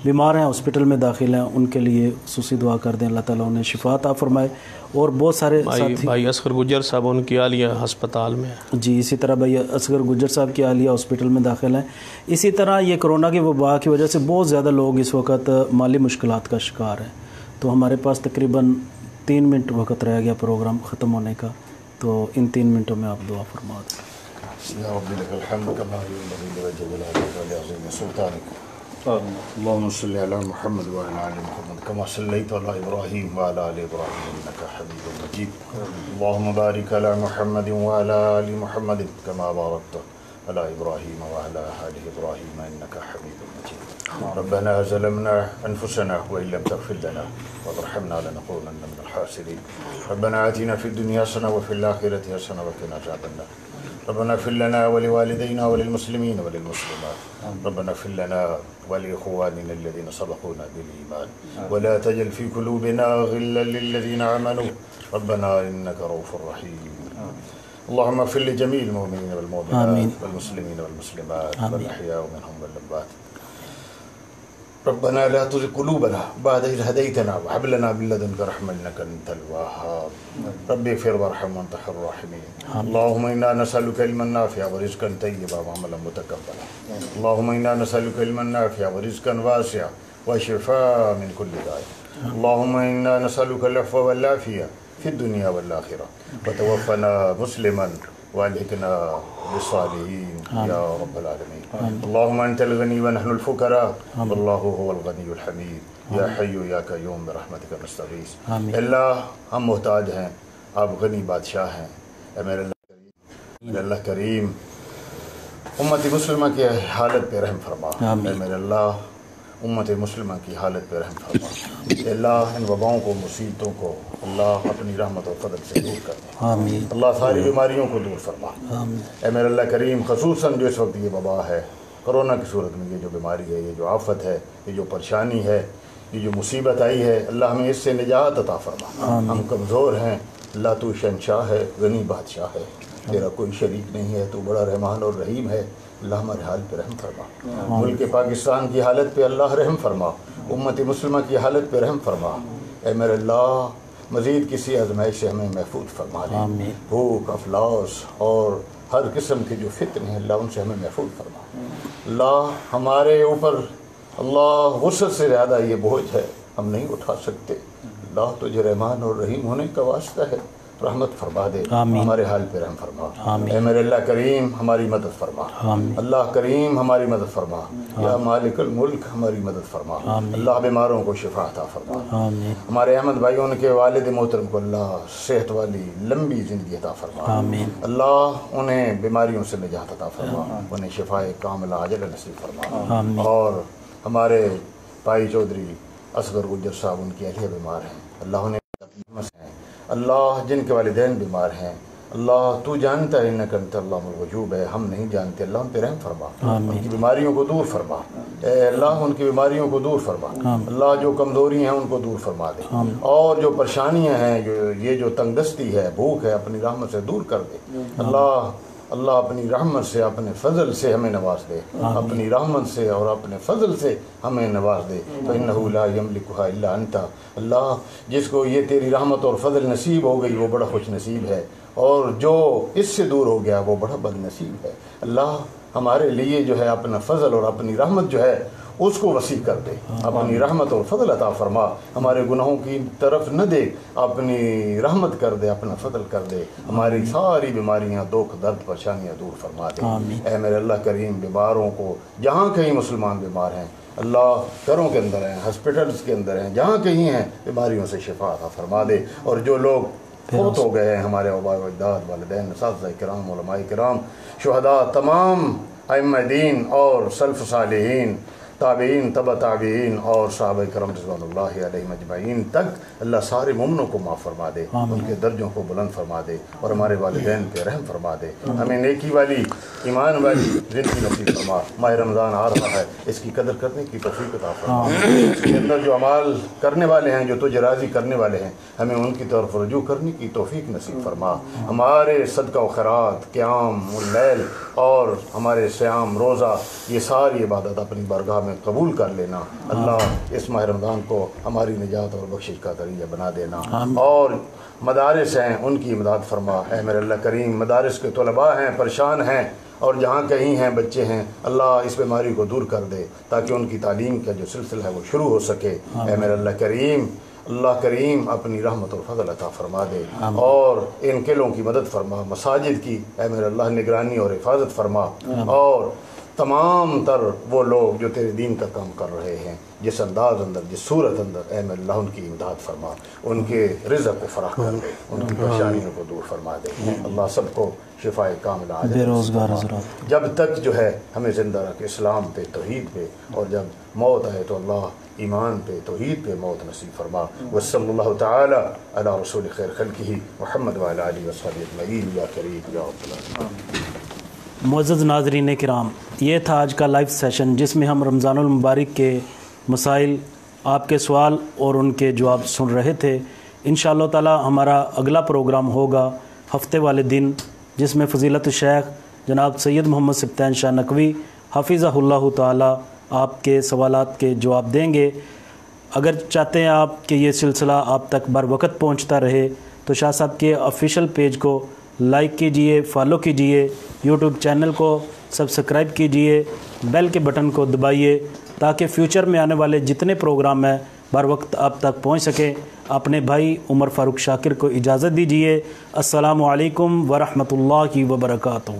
بیمار ہیں، ہاسپٹل میں داخل ہیں، ان کے لیے خصوصی دعا کر دیں، اللہ تعالیٰ انہیں شفا عطا فرمائے۔ اور بہت سارے بھائی اصغر گجر صاحب ان کی عالیہ ہسپتال میں ہے، جی اسی طرح بھائی اصغر گجر صاحب کی عالیہ ہاسپٹل میں داخل ہیں۔ اسی طرح یہ کرونا کی وبا کی وجہ سے بہت زیادہ لوگ اس وقت مالی مشکلات کا شکار ہیں، تو ہمارے پاس تقریباً 3 منٹ وقت رہ گیا پروگرام ختم ہونے کا، تو ان 3 منٹوں میں آپ دعا فرما دیں۔ یا رب لك الحمد كما ينبغي لوجه جلالك ولعظيم سلطانك. اللهم صل على محمد وعلى ال محمد كما صليت على ابراهيم وعلى ال ابراهيم انك حميد مجيد. اللهم بارك على محمد وعلى ال محمد كما باركت على ابراهيم وعلى ال ابراهيم انك حميد مجيد. ربنا ظلمنا انفسنا وان لم تغفر لنا وترحمنا لنكونن من الخاسرين. ربنا آتنا في الدنيا حسنة وفي الآخرة حسنة وقنا عذاب النار. ربنا اغفر لنا ولوالدينا وللمسلمين وللمسلمات. ربنا اغفر لنا ولإخواننا الذين سبقونا بالإيمان ولا تجعل في قلوبنا غلا للذين آمنوا ربنا إنك رؤوف رحيم. اللهم اغفر لجميع المؤمنين والمؤمنات والمسلمين والمسلمات والأحياء منهم والأموات. ربنا لا تزغ قلوبنا بعد إذ هديتنا وهب لنا من لدنك رحمة إنك أنت الوهاب. رب اغفر وارحم وأنت خير الراحمين. اللهم إنا نسألك علما نافعا ورزقا طيبا وعملا متقبلا. اللهم إنا نسألك علما نافعا ورزقا واسعا وشفاء من كل داء. اللهم إنا نسألك العفو والعافية في الدنيا والآخرة وتوفنا مسلما والحقنا بالصالحين يا رب العالمين. اللهم أنت الغني ونحن الفقراء والله هو الغني الحميد یا حی یا قیوم برحمتک نستغیث. اللہ ہم محتاج ہیں، آپ غنی بادشاہ ہیں. اے میرے اللہ کریم امت مسلمہ کی حالت پہ رحم فرما. اے میرے اللہ امت مسلمہ کی حالت پہ رحم فرما. اے اللہ ان وباؤں کو، مصیبتوں کو اللہ اپنی رحمت و فضل سے دور کر دے. اللہ ساری بیماریوں کو دور فرما. اے میرے اللہ کریم خصوصاً جو اس وقت یہ وبا ہے، کرونا کی صورت میں، یہ جو بیماری ہے، یہ جو آفت ہے، یہ جو پریشانی ہے، یہ جو مصیبت آئی ہے، اللہ ہمیں اس سے نجات عطا فرما. ہم کمزور ہیں، اللہ تو شہنشاہ ہے، غنی بادشاہ ہے، تیرا کوئی شریک نہیں ہے، تو بڑا رحمان اور رحیم ہے. اللہ ہمارے حال پہ رحم فرما. ملک پاکستان کی حالت پہ اللہ رحم فرما. امت مسلمہ کی حالت پہ رحم فرما. اے میرے اللہ مزید کسی آزمائش سے ہمیں محفوظ فرما دے. آمین. بھوک، افلاس اور ہر قسم کے جو فتنے ہیں اللہ ان سے ہمیں محفوظ فرما. اللہ ہمارے اوپر اللہ وسعت سے زیادہ یہ بوجھ ہے ہم نہیں اٹھا سکتے. اللہ تجھے رحمان اور رحیم ہونے کا واسطہ ہے، رحمت فرما دے. آمین. ہمارے حال پہ رحم فرما. آمین. اے میرے اللہ کریم ہماری مدد فرما. آمین. اللہ کریم ہماری مدد فرما. یا مالک الملک ہماری مدد فرما. آمین. اللہ بیماروں کو شفا عطا فرما. آمین. ہمارے احمد بھائیوں کے والد محترم کو اللہ صحت والی لمبی زندگی عطا فرما. آمین. اللہ انہیں بیماریوں سے نجات عطا فرما. انہیں شفائے کاملہ عاجلہ نصیب فرما. آمین. اور ہمارے بھائی چودھری اصغر گجر صاحب ان کی اہلیہ بیمار ہیں، اللہ انہیں ہیں. اللہ جن کے والدین بیمار ہیں اللہ تو جانتا ہے انک انت علام الغیوب ہے، ہم نہیں جانتے. اللہ ان پہ رحم فرما. ان کی بیماریوں کو دور فرما. اے اللہ ان کی بیماریوں کو دور فرما. اللہ جو کمزوری ہیں ان کو دور فرما دے. اور جو پریشانیاں ہیں، یہ جو تنگ دستی ہے، بھوک ہے، اپنی رحمت سے دور کر دے. اللہ اپنی رحمت سے اپنے فضل سے ہمیں نواز دے. اپنی رحمت سے اور اپنے فضل سے ہمیں نواز دے. فإنہ لا یملکھا الا انت. اللہ جس کو یہ تیری رحمت اور فضل نصیب ہو گئی وہ بڑا خوش نصیب ہے، اور جو اس سے دور ہو گیا وہ بڑا بد نصیب ہے. اللہ ہمارے لیے جو ہے اپنا فضل اور اپنی رحمت جو ہے اس کو وسیع کر دے. اپنی رحمت اور فضل عطا فرما. ہمارے گناہوں کی طرف نہ دے، اپنی رحمت کر دے، اپنا فضل کر دے. ہماری ساری بیماریاں، دکھ، درد، پریشانیاں دور فرما دے. اے میرے اللہ کریم بیماروں کو جہاں کہیں مسلمان بیمار ہیں اللہ گھروں کے اندر ہیں، ہاسپٹلس کے اندر ہیں، جہاں کہیں ہیں بیماریوں سے شفا عطا فرما دے. اور جو لوگ فوت ہو گئے ہیں ہمارے آباء و اجداد، والدین، اساتذہ کرام، علماء کرام، شہداء، تمام ائمہ دین اور سلف صالحین، تابعین، تبع تابعین اور صحابہ کرام رضوان اللہ علیہم اجمعین تک اللہ سارے مومنوں کو معاف فرما دے. ان کے درجوں کو بلند فرما دے اور ہمارے والدین پہ رحم فرما دے. ہمیں نیکی والی، ایمان والی زندگی نصیب فرما. ماہ رمضان آ رہا ہے، اس کی قدر کرنے کی توفیق عطا فرما. اس کے اندر جو اعمال کرنے والے ہیں، جو تجھے راضی کرنے والے ہیں، ہمیں ان کی طرف رجوع کرنے کی توفیق نصیب فرما. ہمارے صدقہ و خیرات، قیام اللیل اور ہمارے صیام، روزہ، یہ ساری عبادت اپنی بارگاہ میں قبول کر لینا. اللہ اس ماہ رمضان کو ہماری نجات اور بخشش کا ذریعہ بنا دینا. اور مدارس ہیں ان کی امداد فرما. اے میرے اللہ کریم مدارس کے طلباء ہیں، پریشان ہیں، اور جہاں کہیں ہیں بچے ہیں اللہ اس بیماری کو دور کر دے تاکہ ان کی تعلیم کا جو سلسلہ ہے وہ شروع ہو سکے. اے میرے اللہ کریم اپنی رحمت اور فضل عطا فرما دے. اور ان قلعوں کی مدد فرما. مساجد کی اے میرے اللہ نگرانی اور حفاظت فرما. اور تمام تر وہ لوگ جو تیرے دین کا کام کر رہے ہیں، جس انداز اندر، جس صورت اندر، اے میرے اللہ ان کی امداد فرما. ان کے رزق کو فراہ کر دے، ان کی پریشانیوں کو دور فرما دے. اللہ سب کو شفائے کاملہ عاجلہ بے روزگار حضرات جب تک جو ہے ہمیں زندہ رکھ اسلام پہ، توحید پہ، اور جب موت آئے تو اللہ ایمان پہ، توحید پہ موت نصیب فرما. وصلی اللہ تعالی علی رسول خیر خلقہ محمد وعلی آلہ وصحبہ اجمعین. یا کریم یا رب العالمین. معزز ناظرین کرام، یہ تھا آج کا لائیو سیشن جس میں ہم رمضان المبارک کے مسائل، آپ کے سوال اور ان کے جواب سن رہے تھے. انشاءاللہ تعالی ہمارا اگلا پروگرام ہوگا ہفتے والے دن، جس میں فضیلت الشیخ جناب سید محمد سبطین شاہ نقوی حفظہ اللہ تعالی آپ کے سوالات کے جواب دیں گے. اگر چاہتے ہیں آپ کہ یہ سلسلہ آپ تک بر وقت پہنچتا رہے تو شاہ صاحب کے آفیشیل پیج کو لائک کیجئے، فالو کیجئے، یوٹیوب چینل کو سبسکرائب کیجئے، بیل کے بٹن کو دبائیے تاکہ فیوچر میں آنے والے جتنے پروگرام ہیں بر وقت آپ تک پہنچ سکیں. اپنے بھائی عمر فاروق شاکر کو اجازت دیجئے. السلام علیکم ورحمۃ اللہ وبرکاتہ.